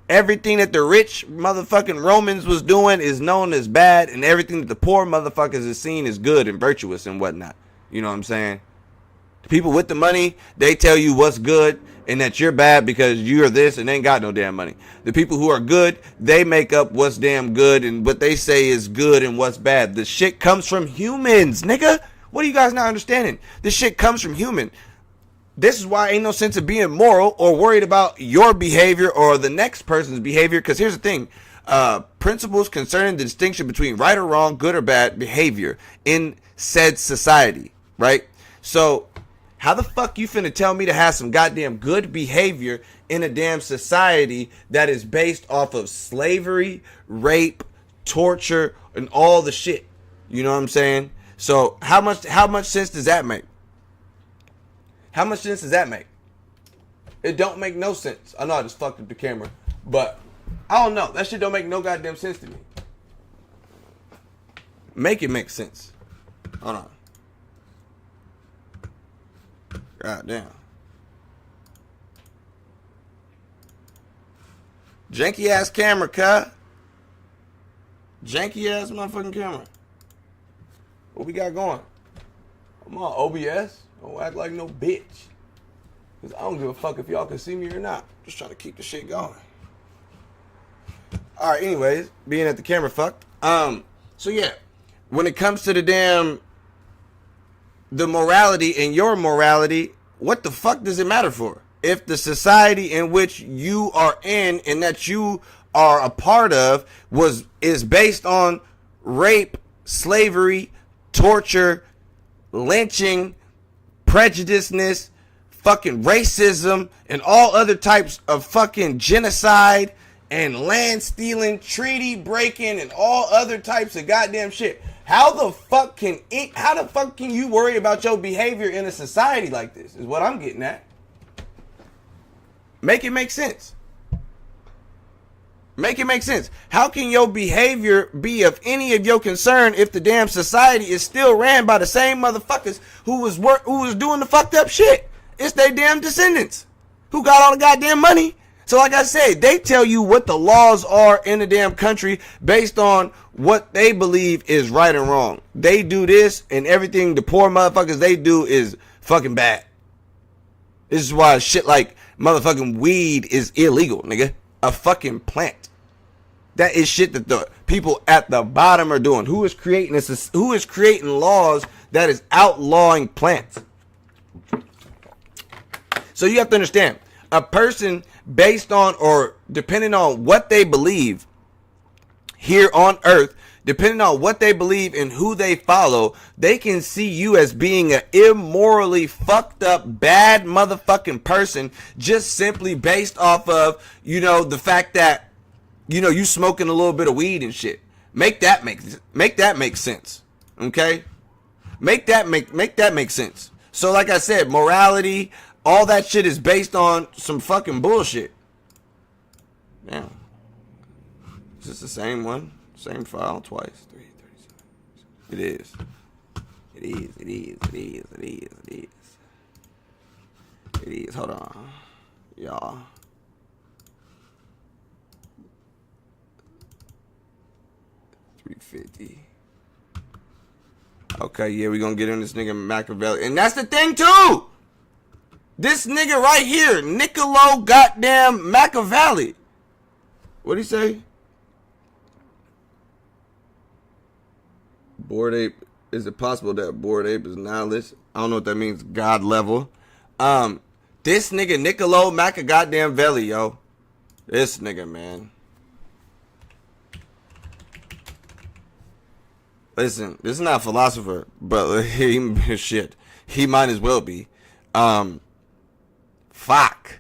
Everything that the rich motherfucking Romans was doing is known as bad, and everything that the poor motherfuckers is seen as good and virtuous and whatnot. You know what I'm saying? The people with the money, they tell you what's good and that you're bad because you're this and ain't got no damn money. The people who are good, they make up what's damn good and what they say is good and what's bad. The shit comes from humans, nigga. What are you guys not understanding? This shit comes from human. This is why ain't no sense of being moral or worried about your behavior or the next person's behavior. Because here's the thing. Principles concerning the distinction between right or wrong, good or bad behavior in said society. Right? So, how the fuck you finna tell me to have some goddamn good behavior in a damn society that is based off of slavery, rape, torture, and all the shit? You know what I'm saying? So, how much sense does that make? How much sense does that make? It don't make no sense. I know I just fucked up the camera, but I don't know. That shit don't make no goddamn sense to me. Make it make sense. Hold on. God damn. Janky ass camera, cuh. Janky ass motherfucking camera. What we got going? I'm on OBS. Don't act like no bitch. Because I don't give a fuck if y'all can see me or not. Just trying to keep the shit going. Alright, anyways. Being at the camera fucked. So yeah. When it comes to the morality and your morality, what the fuck does it matter for? If the society in which you are in and that you are a part of is based on rape, slavery, torture, lynching, prejudiceness, fucking racism, and all other types of fucking genocide and land stealing, treaty breaking, and all other types of goddamn shit. How the fuck can you worry about your behavior in a society like this? Is what I'm getting at. Make it make sense. Make it make sense. How can your behavior be of any of your concern if the damn society is still ran by the same motherfuckers who was doing the fucked up shit? It's their damn descendants who got all the goddamn money, So like I said, they tell you what the laws are in the damn country based on what they believe is right and wrong. They do this, and everything the poor motherfuckers they do is fucking bad. This is why shit like motherfucking weed is illegal, nigga. A fucking plant. That is shit that the people at the bottom are doing. Who is creating this? Who is creating laws that is outlawing plants? So you have to understand, a person based on or depending on what they believe here on earth, depending on what they believe and who they follow, they can see you as being an immorally fucked up, bad motherfucking person just simply based off of, you know, the fact that, you know, you smoking a little bit of weed and shit. Make that make sense. Okay? Make that make sense. So like I said, morality, all that shit is based on some fucking bullshit. Yeah. Is this the same one? Same file twice? 337. It is. It is. It is. It is. It is. It is. It is. Hold on. Y'all. $350. Okay, yeah, we're gonna get in this nigga Machiavelli. And that's the thing too! This nigga right here, Niccolo goddamn Machiavelli. What'd he say? Bored ape. Is it possible that bored ape is nihilist? I don't know what that means. God level. This nigga Niccolo Machiavelli, yo. This nigga, man. Listen, this is not a philosopher, but shit. He might as well be. Fuck.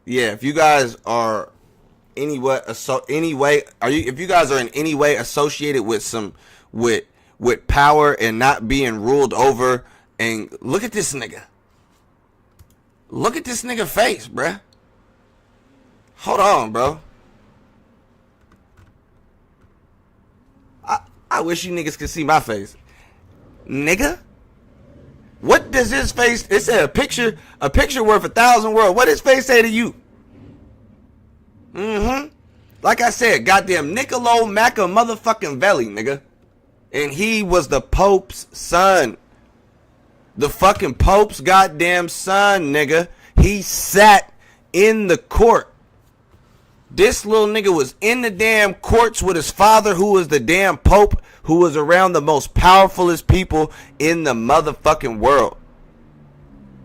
Yeah, if you guys are if you guys are in any way associated with power and not being ruled over, and look at this nigga. Look at this nigga face, bruh. Hold on, bro. I wish you niggas could see my face. Nigga? What does his face... It said a picture worth 1,000 words. What does his face say to you? Like I said, goddamn Niccolo Machiavelli, nigga. And he was the Pope's son. The fucking Pope's goddamn son, nigga. He sat in the court. This little nigga was in the damn courts with his father, who was the damn Pope, who was around the most powerfulest people in the motherfucking world.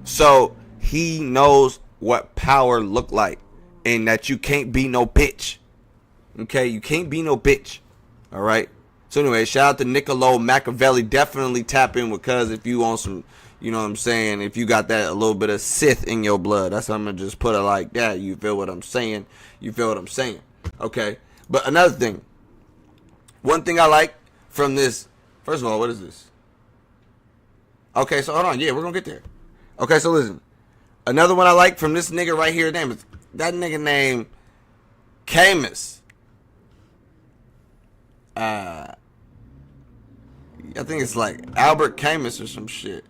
So he knows what power look like, and that you can't be no bitch. Okay, you can't be no bitch. All right. So anyway, shout out to Niccolo Machiavelli. Definitely tap in with cuz if you on some, you know what I'm saying, if you got that a little bit of Sith in your blood. That's how I'm gonna just put it like that. You feel what I'm saying? You feel what I'm saying? Okay. But another thing. One thing I like from this. First of all, what is this? Okay, so hold on. Yeah, we're gonna get there. Okay, so listen. Another one I like from this nigga right here. Name is that nigga named Camus. I think it's like Albert Camus or some shit.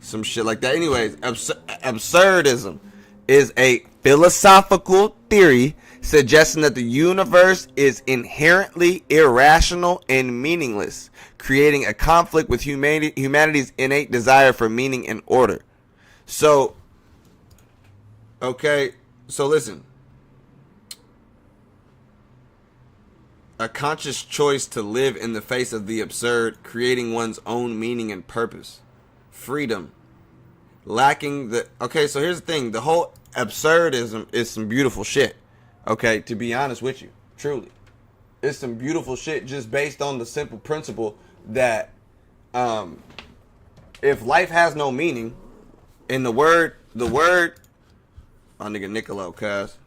Some shit like that. Anyways, absurdism is a philosophical theory suggesting that the universe is inherently irrational and meaningless, creating a conflict with humanity's innate desire for meaning and order. So, okay, so listen. A conscious choice to live in the face of the absurd, creating one's own meaning and purpose. Freedom. Lacking the... Okay, so here's the thing. The whole absurdism is some beautiful shit. Okay, to be honest with you. Truly. It's some beautiful shit just based on the simple principle that if life has no meaning, and the word... My nigga Niccolo, cuz.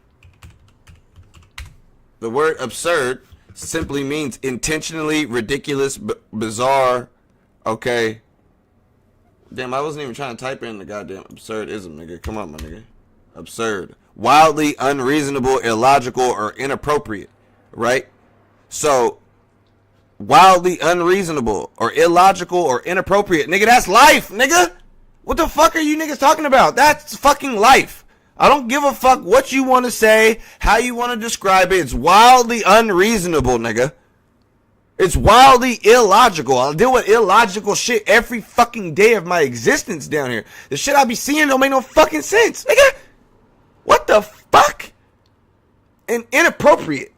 The word absurd simply means intentionally ridiculous, bizarre. Okay. Damn, I wasn't even trying to type in the goddamn absurdism, nigga. Come on, my nigga. Absurd. Wildly unreasonable, illogical, or inappropriate. Right? So, wildly unreasonable or illogical or inappropriate. Nigga, that's life, nigga. What the fuck are you niggas talking about? That's fucking life. I don't give a fuck what you want to say, how you want to describe it. It's wildly unreasonable, nigga. It's wildly illogical. I'll deal with illogical shit every fucking day of my existence down here. The shit I be seeing don't make no fucking sense, nigga. What the fuck? And inappropriate.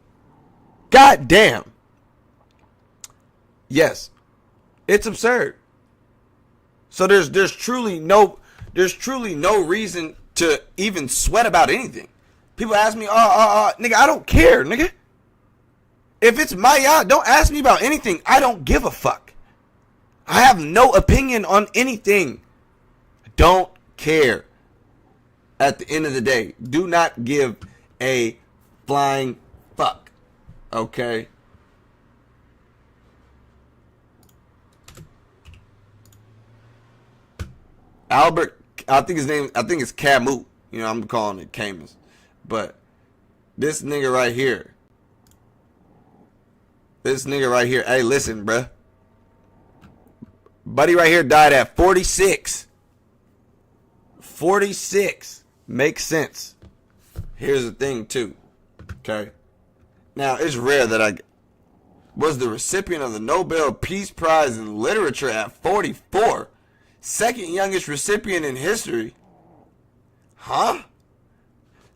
God damn. Yes, it's absurd. So there's truly no reason to even sweat about anything. People ask me, nigga, I don't care, nigga. If it's my yacht, don't ask me about anything. I don't give a fuck. I have no opinion on anything. I don't care. At the end of the day, do not give a flying fuck. Okay? Albert, I think it's Camus. You know, I'm calling it Camus. But this nigga right here. Hey, listen, bruh. Buddy right here died at 46. 46. Makes sense. Here's the thing, too. Okay? Now, it's rare that I was the recipient of the Nobel Peace Prize in Literature at 44. Second youngest recipient in history. Huh?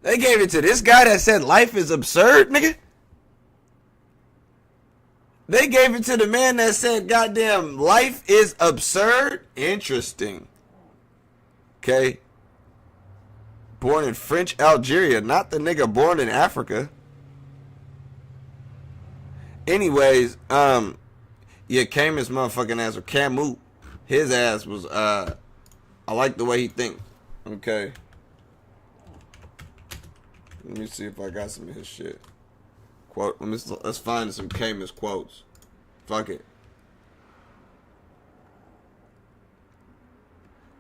They gave it to this guy that said life is absurd, nigga? They gave it to the man that said goddamn life is absurd? Interesting. Okay. Born in French Algeria, not the nigga born in Africa. Anyways, yeah, Camus motherfucking ass, or Camus. His ass was, I like the way he think. Okay. Let me see if I got some of his shit. Quote. Let's find some Camus quotes. Fuck it.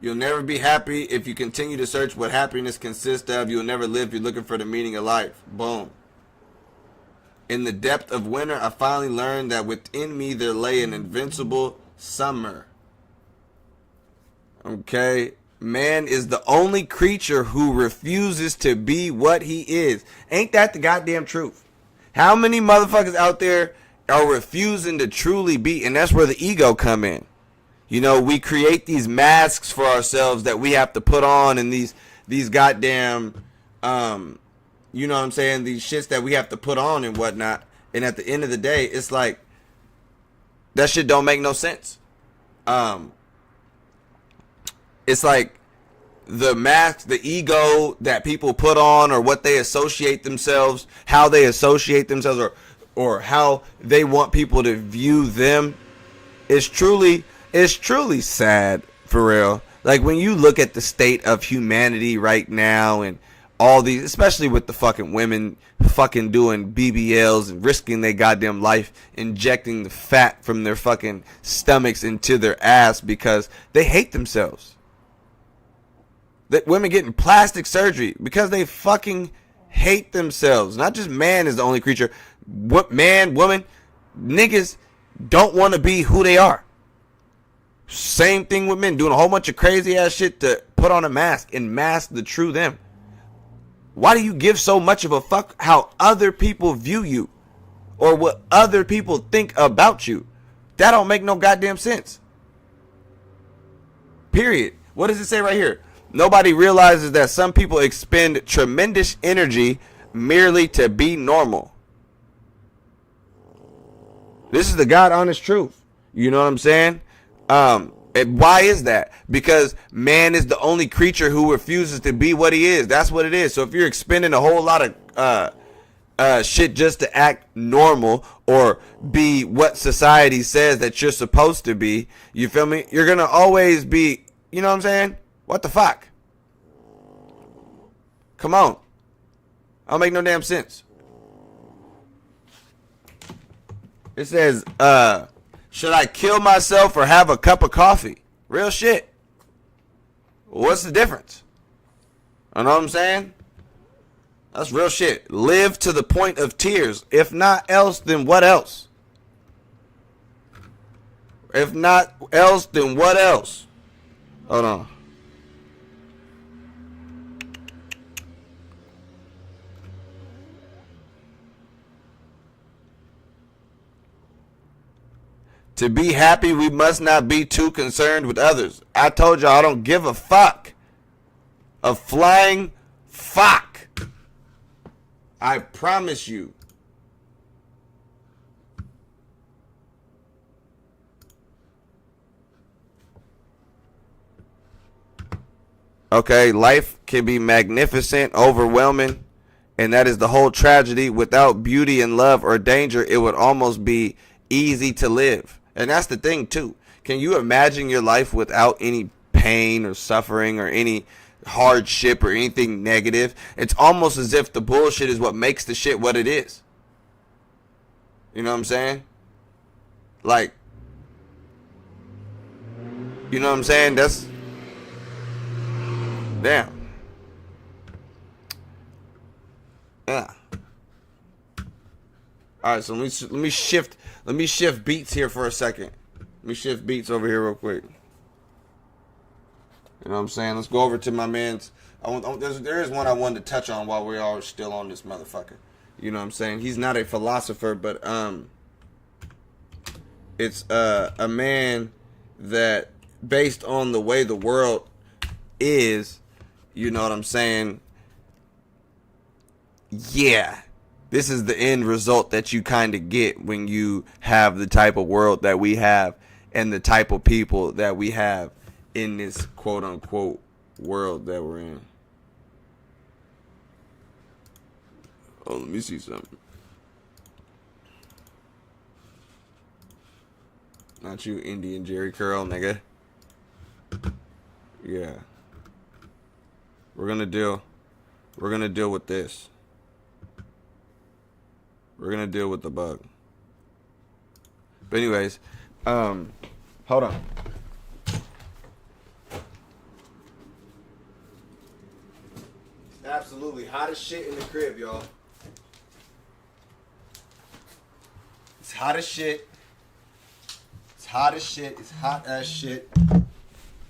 You'll never be happy if you continue to search what happiness consists of. You'll never live if you're looking for the meaning of life. Boom. In the depth of winter, I finally learned that within me there lay an invincible summer. Okay? Man is the only creature who refuses to be what he is. Ain't that the goddamn truth? How many motherfuckers out there are refusing to truly be? And that's where the ego come in. You know, we create these masks for ourselves that we have to put on, and these goddamn, you know what I'm saying, these shits that we have to put on and whatnot. And at the end of the day, it's like, that shit don't make no sense. It's like the mask, the ego that people put on, or what they associate themselves, how they associate themselves, or how they want people to view them, is truly sad, for real. Like, when you look at the state of humanity right now, and all these, especially with the fucking women fucking doing BBLs and risking their goddamn life, injecting the fat from their fucking stomachs into their ass because they hate themselves. That women getting plastic surgery because they fucking hate themselves. Not just man is the only creature. Man, woman, niggas don't want to be who they are. Same thing with men, doing a whole bunch of crazy ass shit to put on a mask and mask the true them. Why do you give so much of a fuck how other people view you, or what other people think about you? That don't make no goddamn sense. Period. What does it say right here? Nobody realizes that some people expend tremendous energy merely to be normal. This is the God honest truth. You know what I'm saying? And why is that? Because man is the only creature who refuses to be what he is. That's what it is. So if you're expending a whole lot of shit just to act normal or be what society says that you're supposed to be, you feel me? You're gonna always be, you know what I'm saying? What the fuck? Come on. I don't make no damn sense. It says, should I kill myself or have a cup of coffee? Real shit. What's the difference? You know what I'm saying? That's real shit. Live to the point of tears. If not else, then what else? If not else, then what else? Hold on. To be happy, we must not be too concerned with others. I told y'all I don't give a fuck. A flying fuck. I promise you. Okay, life can be magnificent, overwhelming, and that is the whole tragedy. Without beauty and love or danger, it would almost be easy to live. And that's the thing, too. Can you imagine your life without any pain or suffering or any hardship or anything negative? It's almost as if the bullshit is what makes the shit what it is. You know what I'm saying? Like, you know what I'm saying? That's... Damn. Yeah. All right, so let me shift beats here for a second. Let me shift beats over here real quick. You know what I'm saying? Let's go over to my man's. There is one I wanted to touch on while we are still on this motherfucker. You know what I'm saying? He's not a philosopher, but it's a man that, based on the way the world is, you know what I'm saying? Yeah. This is the end result that you kind of get when you have the type of world that we have and the type of people that we have in this quote unquote world that we're in. Oh, let me see something. Not you, Indian Jerry Curl, nigga. Yeah. We're gonna deal with this. We're gonna deal with the bug. But anyways, hold on. It's absolutely hot as shit in the crib, y'all. It's hot as shit. It's hot as shit. It's hot as shit.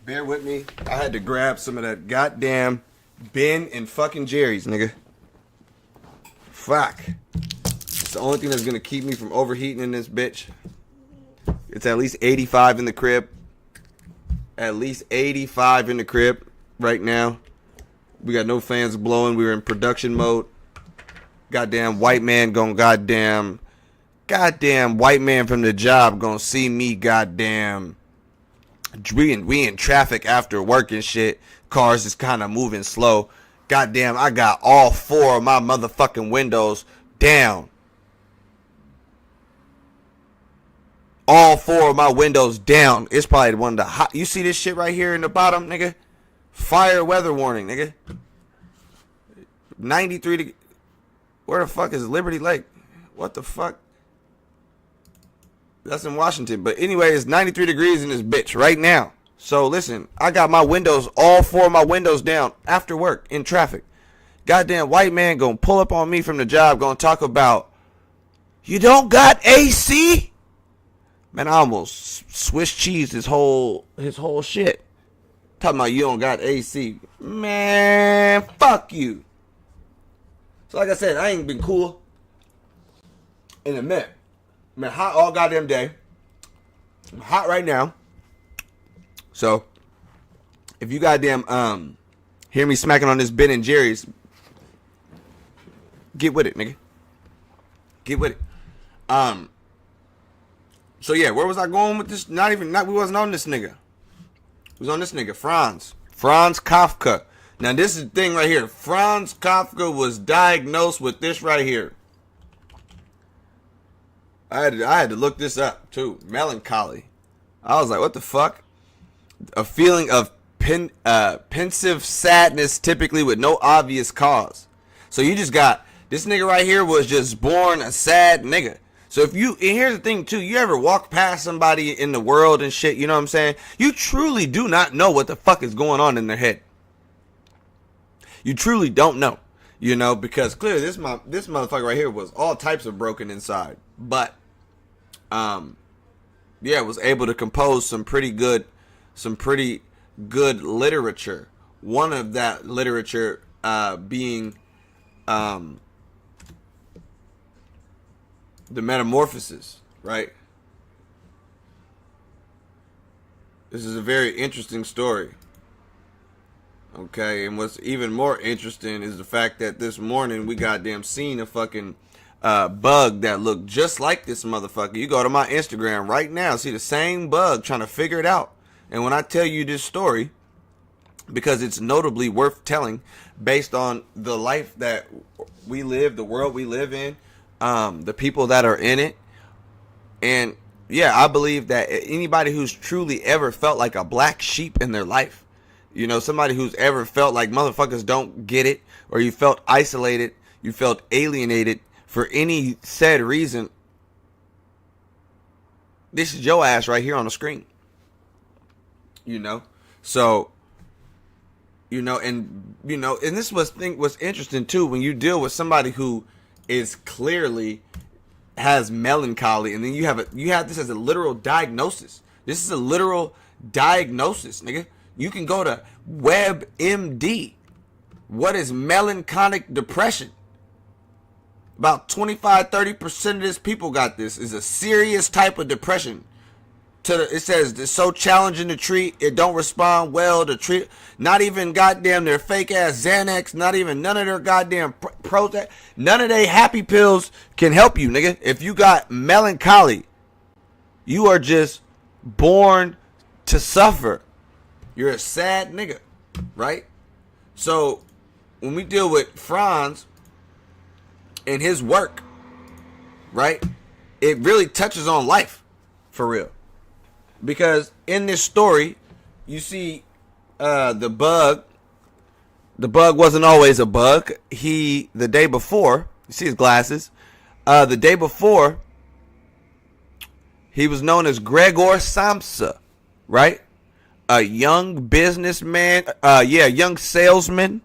Bear with me. I had to grab some of that goddamn Ben and fucking Jerry's, nigga. Fuck. It's the only thing that's gonna keep me from overheating in this bitch. It's at least 85 in the crib. At least 85 in the crib right now. We got no fans blowing. We're in production mode. Goddamn white man gonna goddamn white man from the job gonna see me goddamn. We in traffic after work and shit. Cars is kind of moving slow. Goddamn, I got all 4 of my motherfucking windows down. All 4 of my windows down. It's probably one of the hot. You see this shit right here in the bottom, nigga? Fire weather warning, nigga. 93 degrees. Where the fuck is Liberty Lake? What the fuck? That's in Washington. But anyway, it's 93 degrees in this bitch right now. So listen, I got my windows, all 4 of my windows down after work in traffic. Goddamn white man gonna pull up on me from the job, gonna talk about, you don't got AC? Man, I almost Swiss cheese his whole shit. Talking about you don't got AC. Man, fuck you. So like I said, I ain't been cool in a minute. Man, hot all goddamn day. I'm hot right now. So, if you goddamn hear me smacking on this Ben and Jerry's, get with it, nigga. Get with it. So yeah, where was I going with this? We wasn't on this nigga. We was on this nigga, Franz Kafka. Now this is the thing right here. Franz Kafka was diagnosed with this right here. I had to look this up too. Melancholy. I was like, what the fuck? A feeling of pensive sadness, typically with no obvious cause. So you just got, this nigga right here was just born a sad nigga. So and here's the thing too, you ever walk past somebody in the world and shit, you know what I'm saying? You truly do not know what the fuck is going on in their head. You truly don't know, you know, because clearly this motherfucker right here was all types of broken inside. But, yeah, was able to compose some pretty good literature. One of that literature being the Metamorphoses, right? This is a very interesting story. Okay, and what's even more interesting is the fact that this morning we goddamn seen a fucking bug that looked just like this motherfucker. You go to my Instagram right now, see the same bug, trying to figure it out. And when I tell you this story, because it's notably worth telling based on the life that we live, the world we live in, the people that are in it. And yeah, I believe that anybody who's truly ever felt like a black sheep in their life, you know, somebody who's ever felt like motherfuckers don't get it, or you felt isolated, you felt alienated for any said reason, this is your ass right here on the screen. You know? So, and this was interesting too, when you deal with somebody who is clearly has melancholy, and then you have this as a literal diagnosis. This is a literal diagnosis, nigga. You can go to WebMD. What is melancholic depression? About 25-30% of this people got this. Is a serious type of depression. It says it's so challenging to treat. It don't respond well to treat. Not even goddamn their fake ass Xanax. Not even none of their goddamn Prozac. None of their happy pills can help you, nigga. If you got melancholy, you are just born to suffer. You're a sad nigga, right? So when we deal with Franz and his work, right, it really touches on life, for real. Because in this story, you see the bug. The bug wasn't always a bug. The day before, you see his glasses. The day before, he was known as Gregor Samsa, right? A young businessman, young salesman,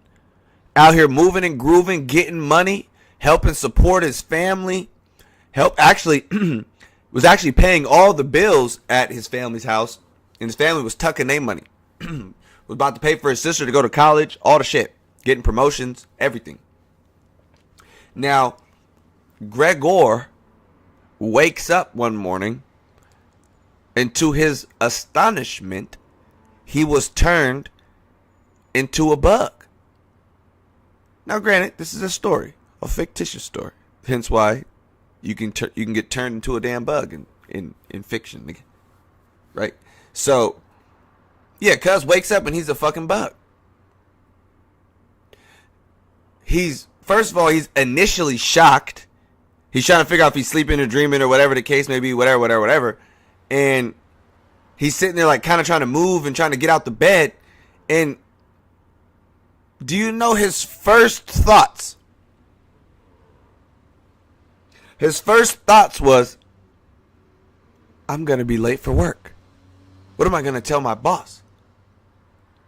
out here moving and grooving, getting money, helping support his family, was actually paying all the bills at his family's house, and his family was tucking their money. Was about to pay for his sister to go to college, all the shit, getting promotions, everything. Now, Gregor wakes up one morning, and to his astonishment, he was turned into a bug. Now, granted, this is a story, a fictitious story. Hence why you can get turned into a damn bug in fiction, nigga. Right? So, yeah, cuz wakes up and he's a fucking bug. First of all, he's initially shocked. He's trying to figure out if he's sleeping or dreaming or whatever the case may be, whatever. And he's sitting there like kind of trying to move and trying to get out the bed. And do you know his first thoughts? His first thoughts was, I'm going to be late for work. What am I going to tell my boss?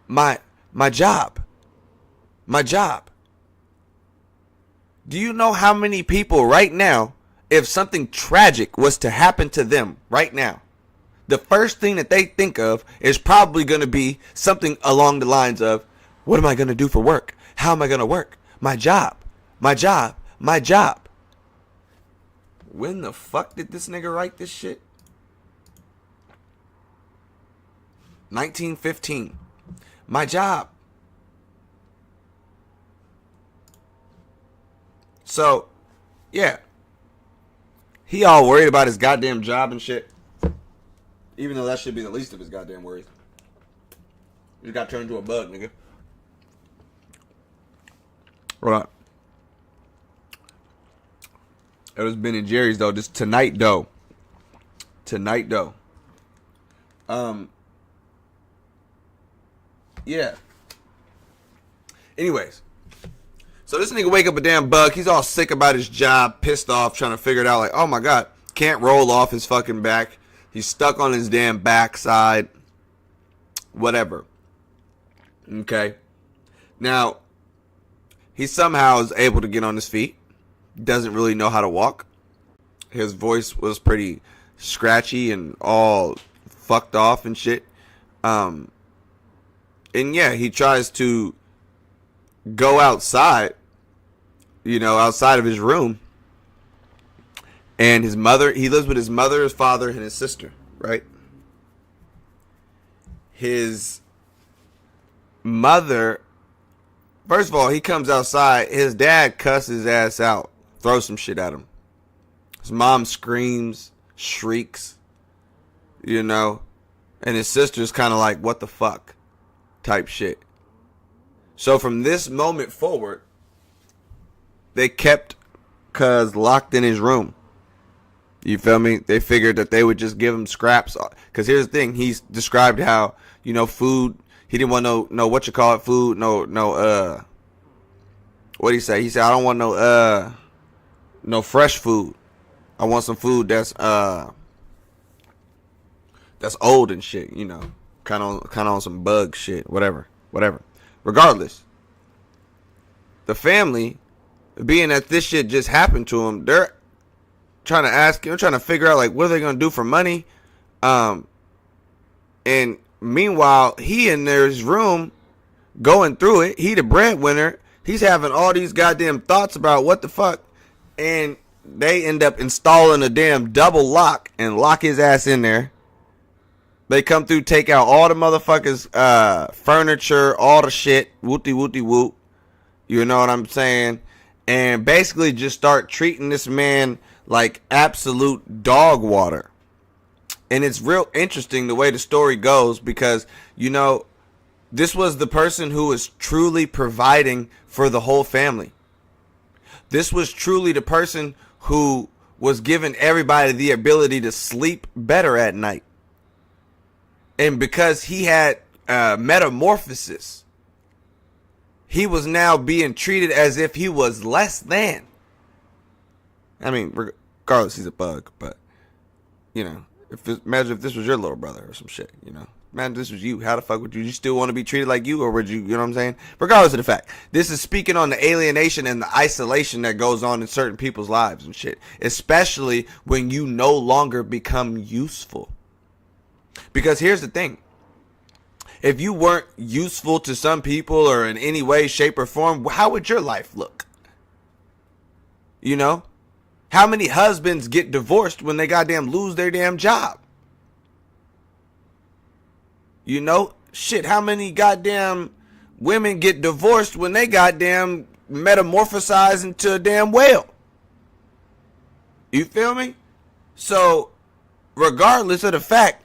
My job. My job. Do you know how many people right now, if something tragic was to happen to them right now, the first thing that they think of is probably going to be something along the lines of, what am I going to do for work? How am I going to work? My job. My job. My job. When the fuck did this nigga write this shit? 1915. My job. So, yeah. He all worried about his goddamn job and shit. Even though that should be the least of his goddamn worries. He just got turned into a bug, nigga. Right. It was Ben and Jerry's though. This tonight though. Yeah. Anyways. So this nigga wake up a damn bug. He's all sick about his job, pissed off, trying to figure it out. Like, oh my God, can't roll off his fucking back. He's stuck on his damn backside. Whatever. Okay. Now, he somehow is able to get on his feet. Doesn't really know how to walk. His voice was pretty scratchy and all fucked off and shit. And yeah, he tries to go outside, outside of his room. And his mother, he lives with his mother, his father, and his sister, right? His mother, first of all, he comes outside. His dad cusses his ass out, throws some shit at him. His mom screams, shrieks, and his sister's kind of like, what the fuck type shit. So from this moment forward, they kept Cuz locked in his room. You feel me? They figured that they would just give him scraps. Because here's the thing. He's described how, food. He didn't want no what you call it, food. What did he say? He said, I don't want no fresh food. I want some food that's old and shit, kind of on some bug shit, whatever. Regardless, the family, being that this shit just happened to him, they're trying to figure out like what are they gonna do for money, and meanwhile he in his room going through it. He the breadwinner. He's having all these goddamn thoughts about what the fuck, and they end up installing a damn double lock and lock his ass in there. They come through, take out all the motherfuckers, furniture, all the shit, wooty whoop. You know what I'm saying? And basically just start treating this man like absolute dog water. And it's real interesting the way the story goes because, this was the person who was truly providing for the whole family. This was truly the person who was giving everybody the ability to sleep better at night. And because he had metamorphosis, he was now being treated as if he was less than. I mean, regardless, he's a bug, but, imagine if this was your little brother or some shit, Imagine if this was you. How the fuck would you still want to be treated like you, or would you know what I'm saying? Regardless of the fact, this is speaking on the alienation and the isolation that goes on in certain people's lives and shit, especially when you no longer become useful. Because here's the thing. If you weren't useful to some people or in any way, shape, or form, how would your life look? How many husbands get divorced when they goddamn lose their damn job? Shit, how many goddamn women get divorced when they goddamn metamorphosize into a damn whale? You feel me? So, regardless of the fact,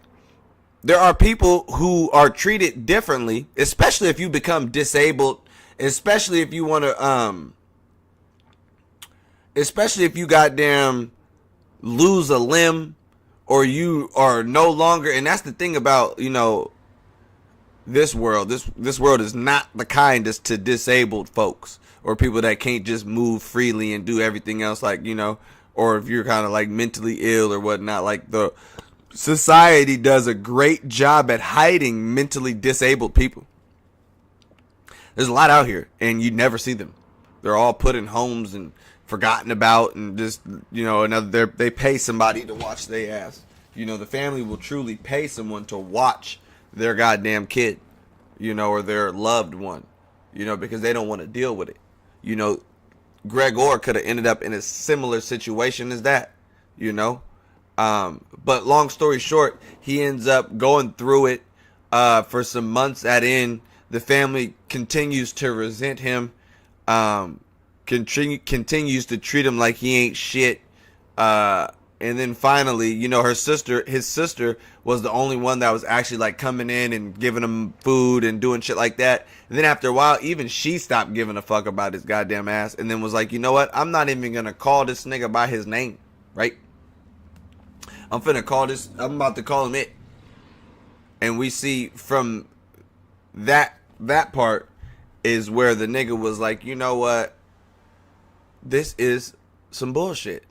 there are people who are treated differently, especially if you become disabled, especially if you want to, especially if you goddamn lose a limb or you are no longer, and that's the thing about, this world. This world is not the kindest to disabled folks or people that can't just move freely and do everything else like, or if you're kind of like mentally ill or whatnot. Like the society does a great job at hiding mentally disabled people. There's a lot out here and you never see them. They're all put in homes and forgotten about and just, they pay somebody to watch their ass. The family will truly pay someone to watch their goddamn kid, or their loved one, because they don't want to deal with it. Gregor could have ended up in a similar situation as that, but long story short, he ends up going through it for some months at end. The family continues to resent him, continues to treat him like he ain't shit. And then finally, his sister was the only one that was actually like coming in and giving him food and doing shit like that. And then after a while, even she stopped giving a fuck about his goddamn ass and then was like, you know what? I'm not even going to call this nigga by his name, right? I'm about to call him it. And we see from that part is where the nigga was like, you know what? This is some bullshit.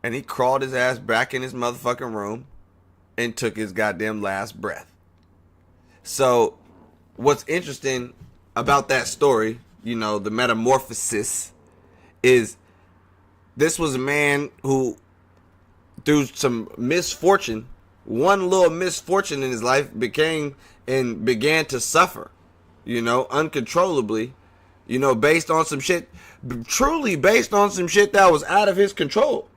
And he crawled his ass back in his motherfucking room and took his goddamn last breath. So, what's interesting about that story, the metamorphosis, is this was a man who through some misfortune, one little misfortune in his life, began to suffer, uncontrollably, based on some shit, truly based on some shit that was out of his control.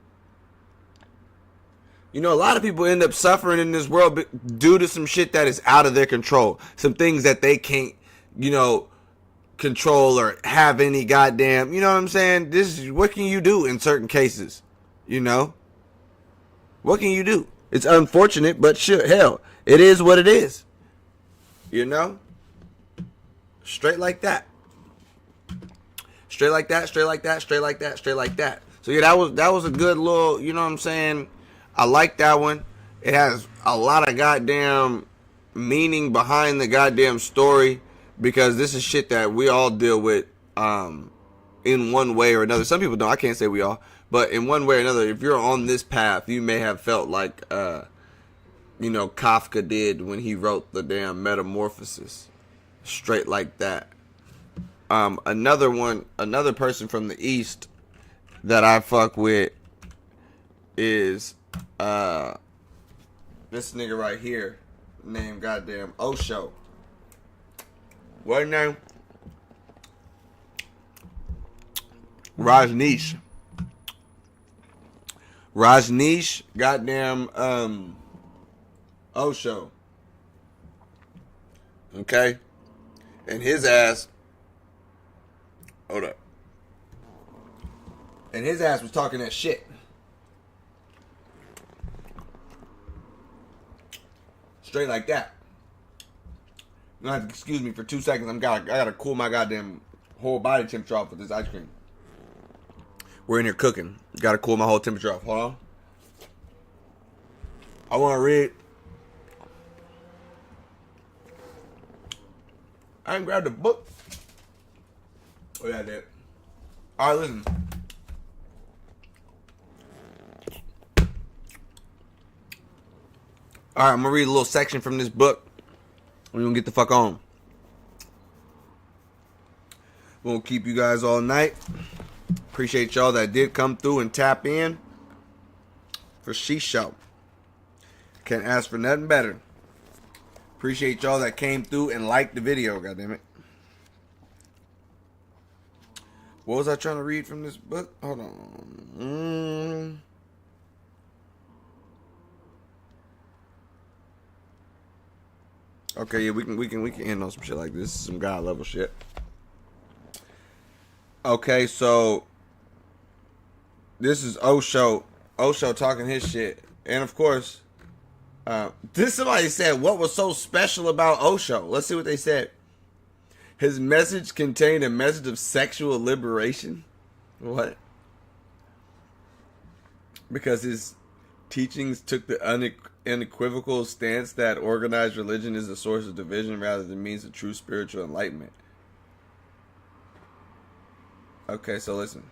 A lot of people end up suffering in this world due to some shit that is out of their control. Some things that they can't, control or have any goddamn, you know what I'm saying? What can you do in certain cases? What can you do? It's unfortunate, but shit, hell, it is what it is. Straight like that. Straight like that, straight like that, straight like that, straight like that. So yeah, that was a good little, you know what I'm saying? I like that one. It has a lot of goddamn meaning behind the goddamn story, because this is shit that we all deal with in one way or another. Some people don't. I can't say we all. But in one way or another, if you're on this path, you may have felt like, Kafka did when he wrote the damn Metamorphosis. Straight like that. Another person from the East that I fuck with is this nigga right here, named goddamn Osho. What name? Rajneesh, goddamn Osho. Okay? And his ass, hold up. And his ass was talking that shit. Straight like that. You have to excuse me for 2 seconds. I gotta cool my goddamn whole body temperature off with this ice cream. We're in here cooking. Gotta cool my whole temperature off. Hold on. I wanna read. I didn't grab the book. Oh yeah, I did. Alright, listen. Alright, I'm gonna read a little section from this book. We're gonna get the fuck on. We'll keep you guys all night. Appreciate y'all that did come through and tap in for Shisho. Can't ask for nothing better. Appreciate y'all that came through and liked the video, goddammit. What was I trying to read from this book? Hold on. Okay, yeah, we can end on some shit like this. Some God level shit. Okay, so this is Osho talking his shit. And of course, somebody said, what was so special about Osho? Let's see what they said. His message contained a message of sexual liberation. What? Because his teachings took the unequivocal stance that organized religion is a source of division rather than means of true spiritual enlightenment. Okay, so listen.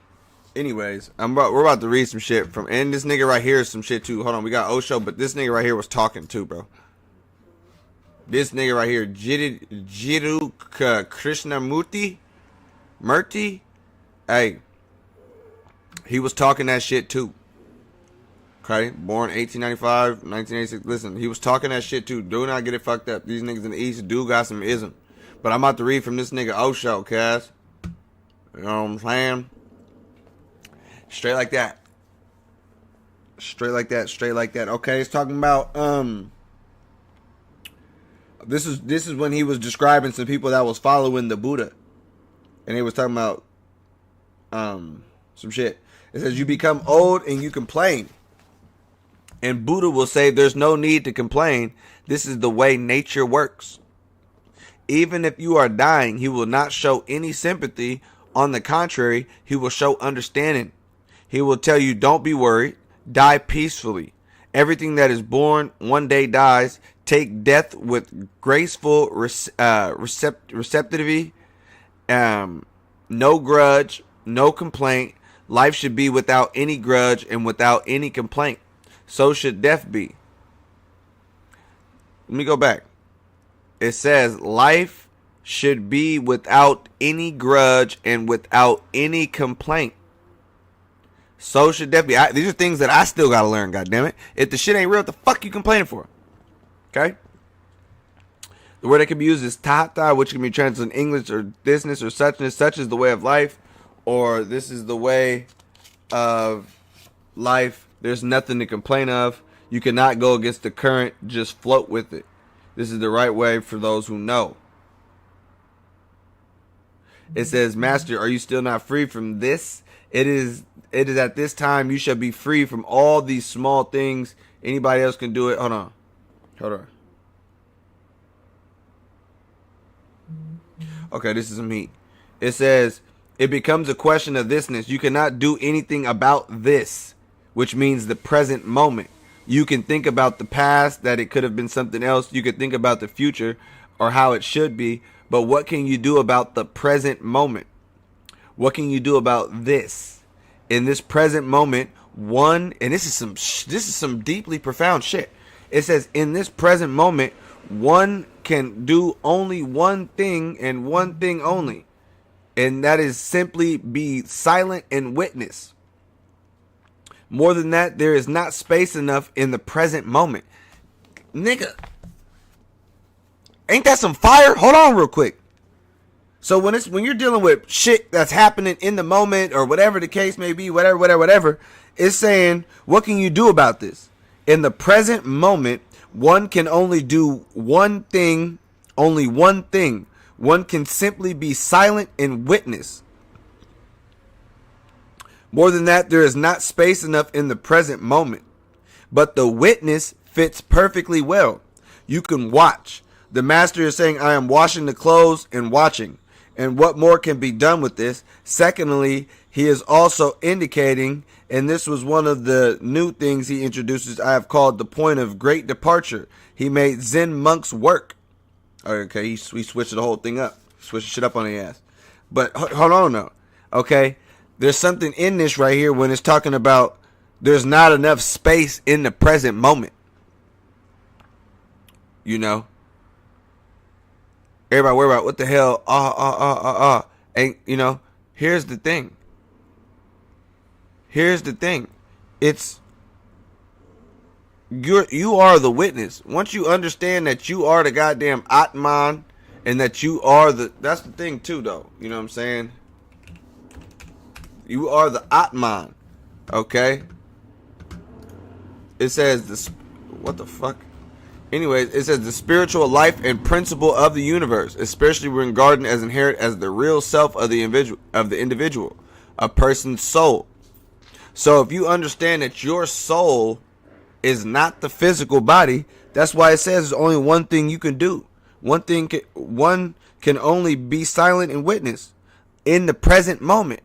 Anyways, we're about to read some shit from, and this nigga right here is some shit too. Hold on, we got Osho, but this nigga right here was talking too, bro. This nigga right here, Jiddu Krishnamurti, hey, he was talking that shit too. Okay, born 1895, 1986. Listen, he was talking that shit too. Do not get it fucked up. These niggas in the East do got some ism. But I'm about to read from this nigga Osho, cuz. You know what I'm saying? Straight like that. Straight like that. Straight like that. Okay, it's talking about this is when he was describing some people that was following the Buddha. And he was talking about some shit. It says, you become old and you complain. And Buddha will say there's no need to complain. This is the way nature works. Even if you are dying, he will not show any sympathy. On the contrary, he will show understanding. He will tell you, don't be worried. Die peacefully. Everything that is born one day dies. Take death with graceful receptivity. No grudge, no complaint. Life should be without any grudge and without any complaint. So should death be. Let me go back. It says life should be without any grudge and without any complaint. So should that be. These are things that I still gotta learn. God damn it! If the shit ain't real, what the fuck you complaining for? Okay. The word that can be used is tata, which can be translated in English or thisness or suchness. Such is the way of life, or this is the way of life. There's nothing to complain of. You cannot go against the current. Just float with it. This is the right way for those who know. It says, Master, are you still not free from this? It is at this time you shall be free from all these small things. Anybody else can do it. Hold on. Okay, this is some heat. It says, it becomes a question of thisness. You cannot do anything about this, which means the present moment. You can think about the past, that it could have been something else. You could think about the future or how it should be. But what can you do about the present moment? What can you do about this? In this present moment, one, and this is some deeply profound shit. It says, in this present moment, one can do only one thing and one thing only. And that is simply be silent and witness. More than that, there is not space enough in the present moment. Nigga. Ain't that some fire? Hold on real quick. So when you're dealing with shit that's happening in the moment or whatever the case may be, whatever, it's saying, what can you do about this? In the present moment, one can only do one thing, only one thing. One can simply be silent and witness. More than that, there is not space enough in the present moment. But the witness fits perfectly well. You can watch. The master is saying, I am washing the clothes and watching. And what more can be done with this? Secondly, he is also indicating, and this was one of the new things he introduces, I have called the point of great departure. He made Zen monks work. Okay, he switched the whole thing up. Switched shit up on the ass. But hold on now. Okay, there's something in this right here when it's talking about there's not enough space in the present moment. You know? Everybody worry about what the hell, And, you know, here's the thing. It's, you are the witness. Once you understand that you are the goddamn Atman, and that you are that's the thing too, though. You know what I'm saying? You are the Atman. Okay? It says what the fuck? Anyways, it says the spiritual life and principle of the universe, especially regarded as inherent as the real self of the individual, a person's soul. So if you understand that your soul is not the physical body, that's why it says there's only one thing you can do. One can only be silent and witness in the present moment.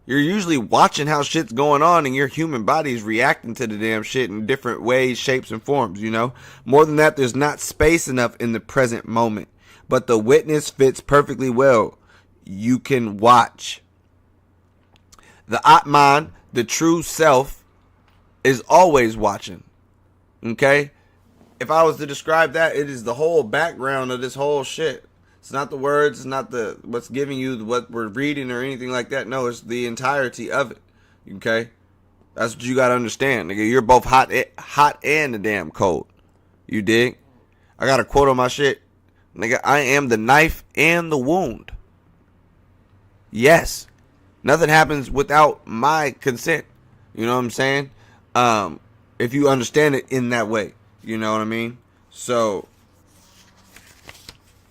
You're usually watching how shit's going on and your human body is reacting to the damn shit in different ways, shapes, and forms, you know? More than that, there's not space enough in the present moment. But the witness fits perfectly well. You can watch. The Atman, the true self, is always watching. Okay? If I was to describe that, it is the whole background of this whole shit. It's not the words, it's not what's giving you what we're reading or anything like that. No, it's the entirety of it. Okay? That's what you gotta understand. Nigga, you're both hot and the damn cold. You dig? I got a quote on my shit. Nigga, I am the knife and the wound. Yes. Nothing happens without my consent. You know what I'm saying? If you understand it in that way. You know what I mean? So,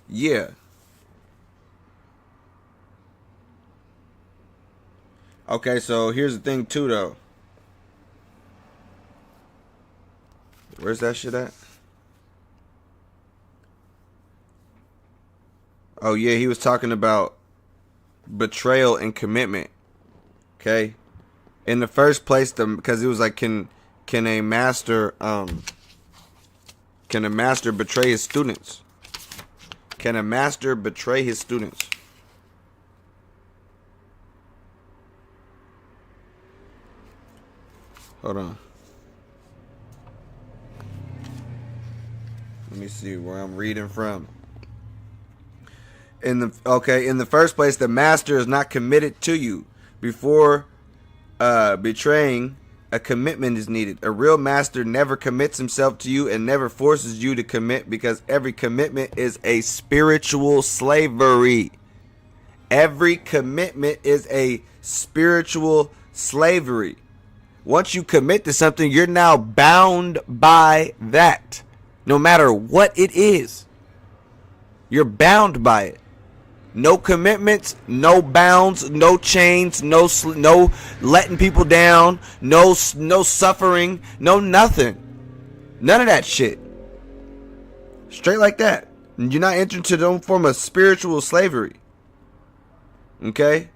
yeah. Okay, so here's the thing too, though. Where's that shit at? Oh, yeah, he was talking about betrayal and commitment. Okay? In the first place, because it was like, can a master betray his students? Can a master betray his students? Hold on. Let me see where I'm reading from. In the first place, the master is not committed to you before betraying a commitment is needed. A real master never commits himself to you and never forces you to commit, because every commitment is a spiritual slavery. Every commitment is a spiritual slavery. Once you commit to something, you're now bound by that. No matter what it is, you're bound by it. No commitments, no bounds, no chains, no letting people down, no suffering, no nothing. None of that shit. Straight like that. You're not entering into no form of spiritual slavery. Okay?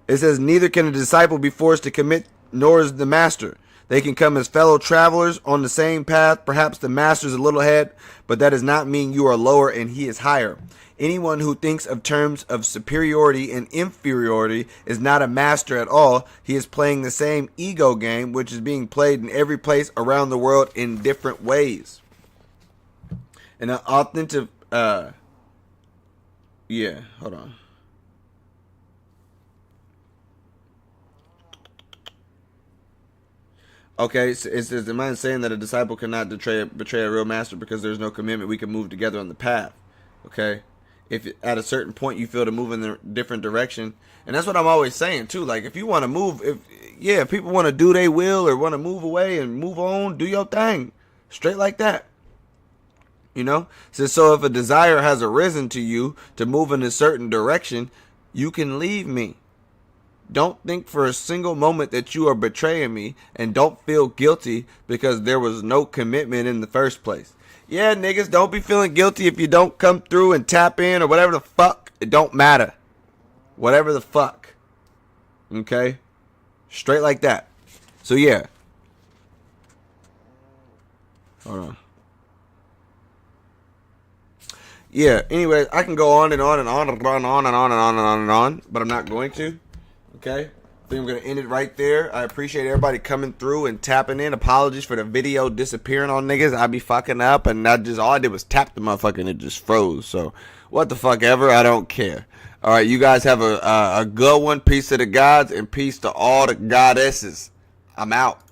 It says, neither can a disciple be forced to commit, nor is the master. They can come as fellow travelers on the same path. Perhaps the master is a little ahead, but that does not mean you are lower and he is higher. Anyone who thinks of terms of superiority and inferiority is not a master at all. He is playing the same ego game, which is being played in every place around the world in different ways. And an authentic, hold on. Okay, so it says, am I saying that a disciple cannot betray a real master because there's no commitment? We can move together on the path. Okay? If at a certain point you feel to move in a different direction. And that's what I'm always saying too. Like, if you want to move, if people want to do their will or want to move away and move on, do your thing. Straight like that. You know? So if a desire has arisen to you to move in a certain direction, you can leave me. Don't think for a single moment that you are betraying me, and don't feel guilty because there was no commitment in the first place. Yeah, niggas, don't be feeling guilty if you don't come through and tap in or whatever the fuck. It don't matter. Whatever the fuck. Okay? Straight like that. So yeah. Hold on. Yeah, anyway, I can go on and on and on and on and on and on and on and on and on, but I'm not going to. Okay? I think I'm going to end it right there. I appreciate everybody coming through and tapping in. Apologies for the video disappearing on niggas. I be fucking up, and all I did was tap the motherfucker and it just froze. So, what the fuck ever. I don't care. All right, you guys have a good one. Peace to the gods and peace to all the goddesses. I'm out.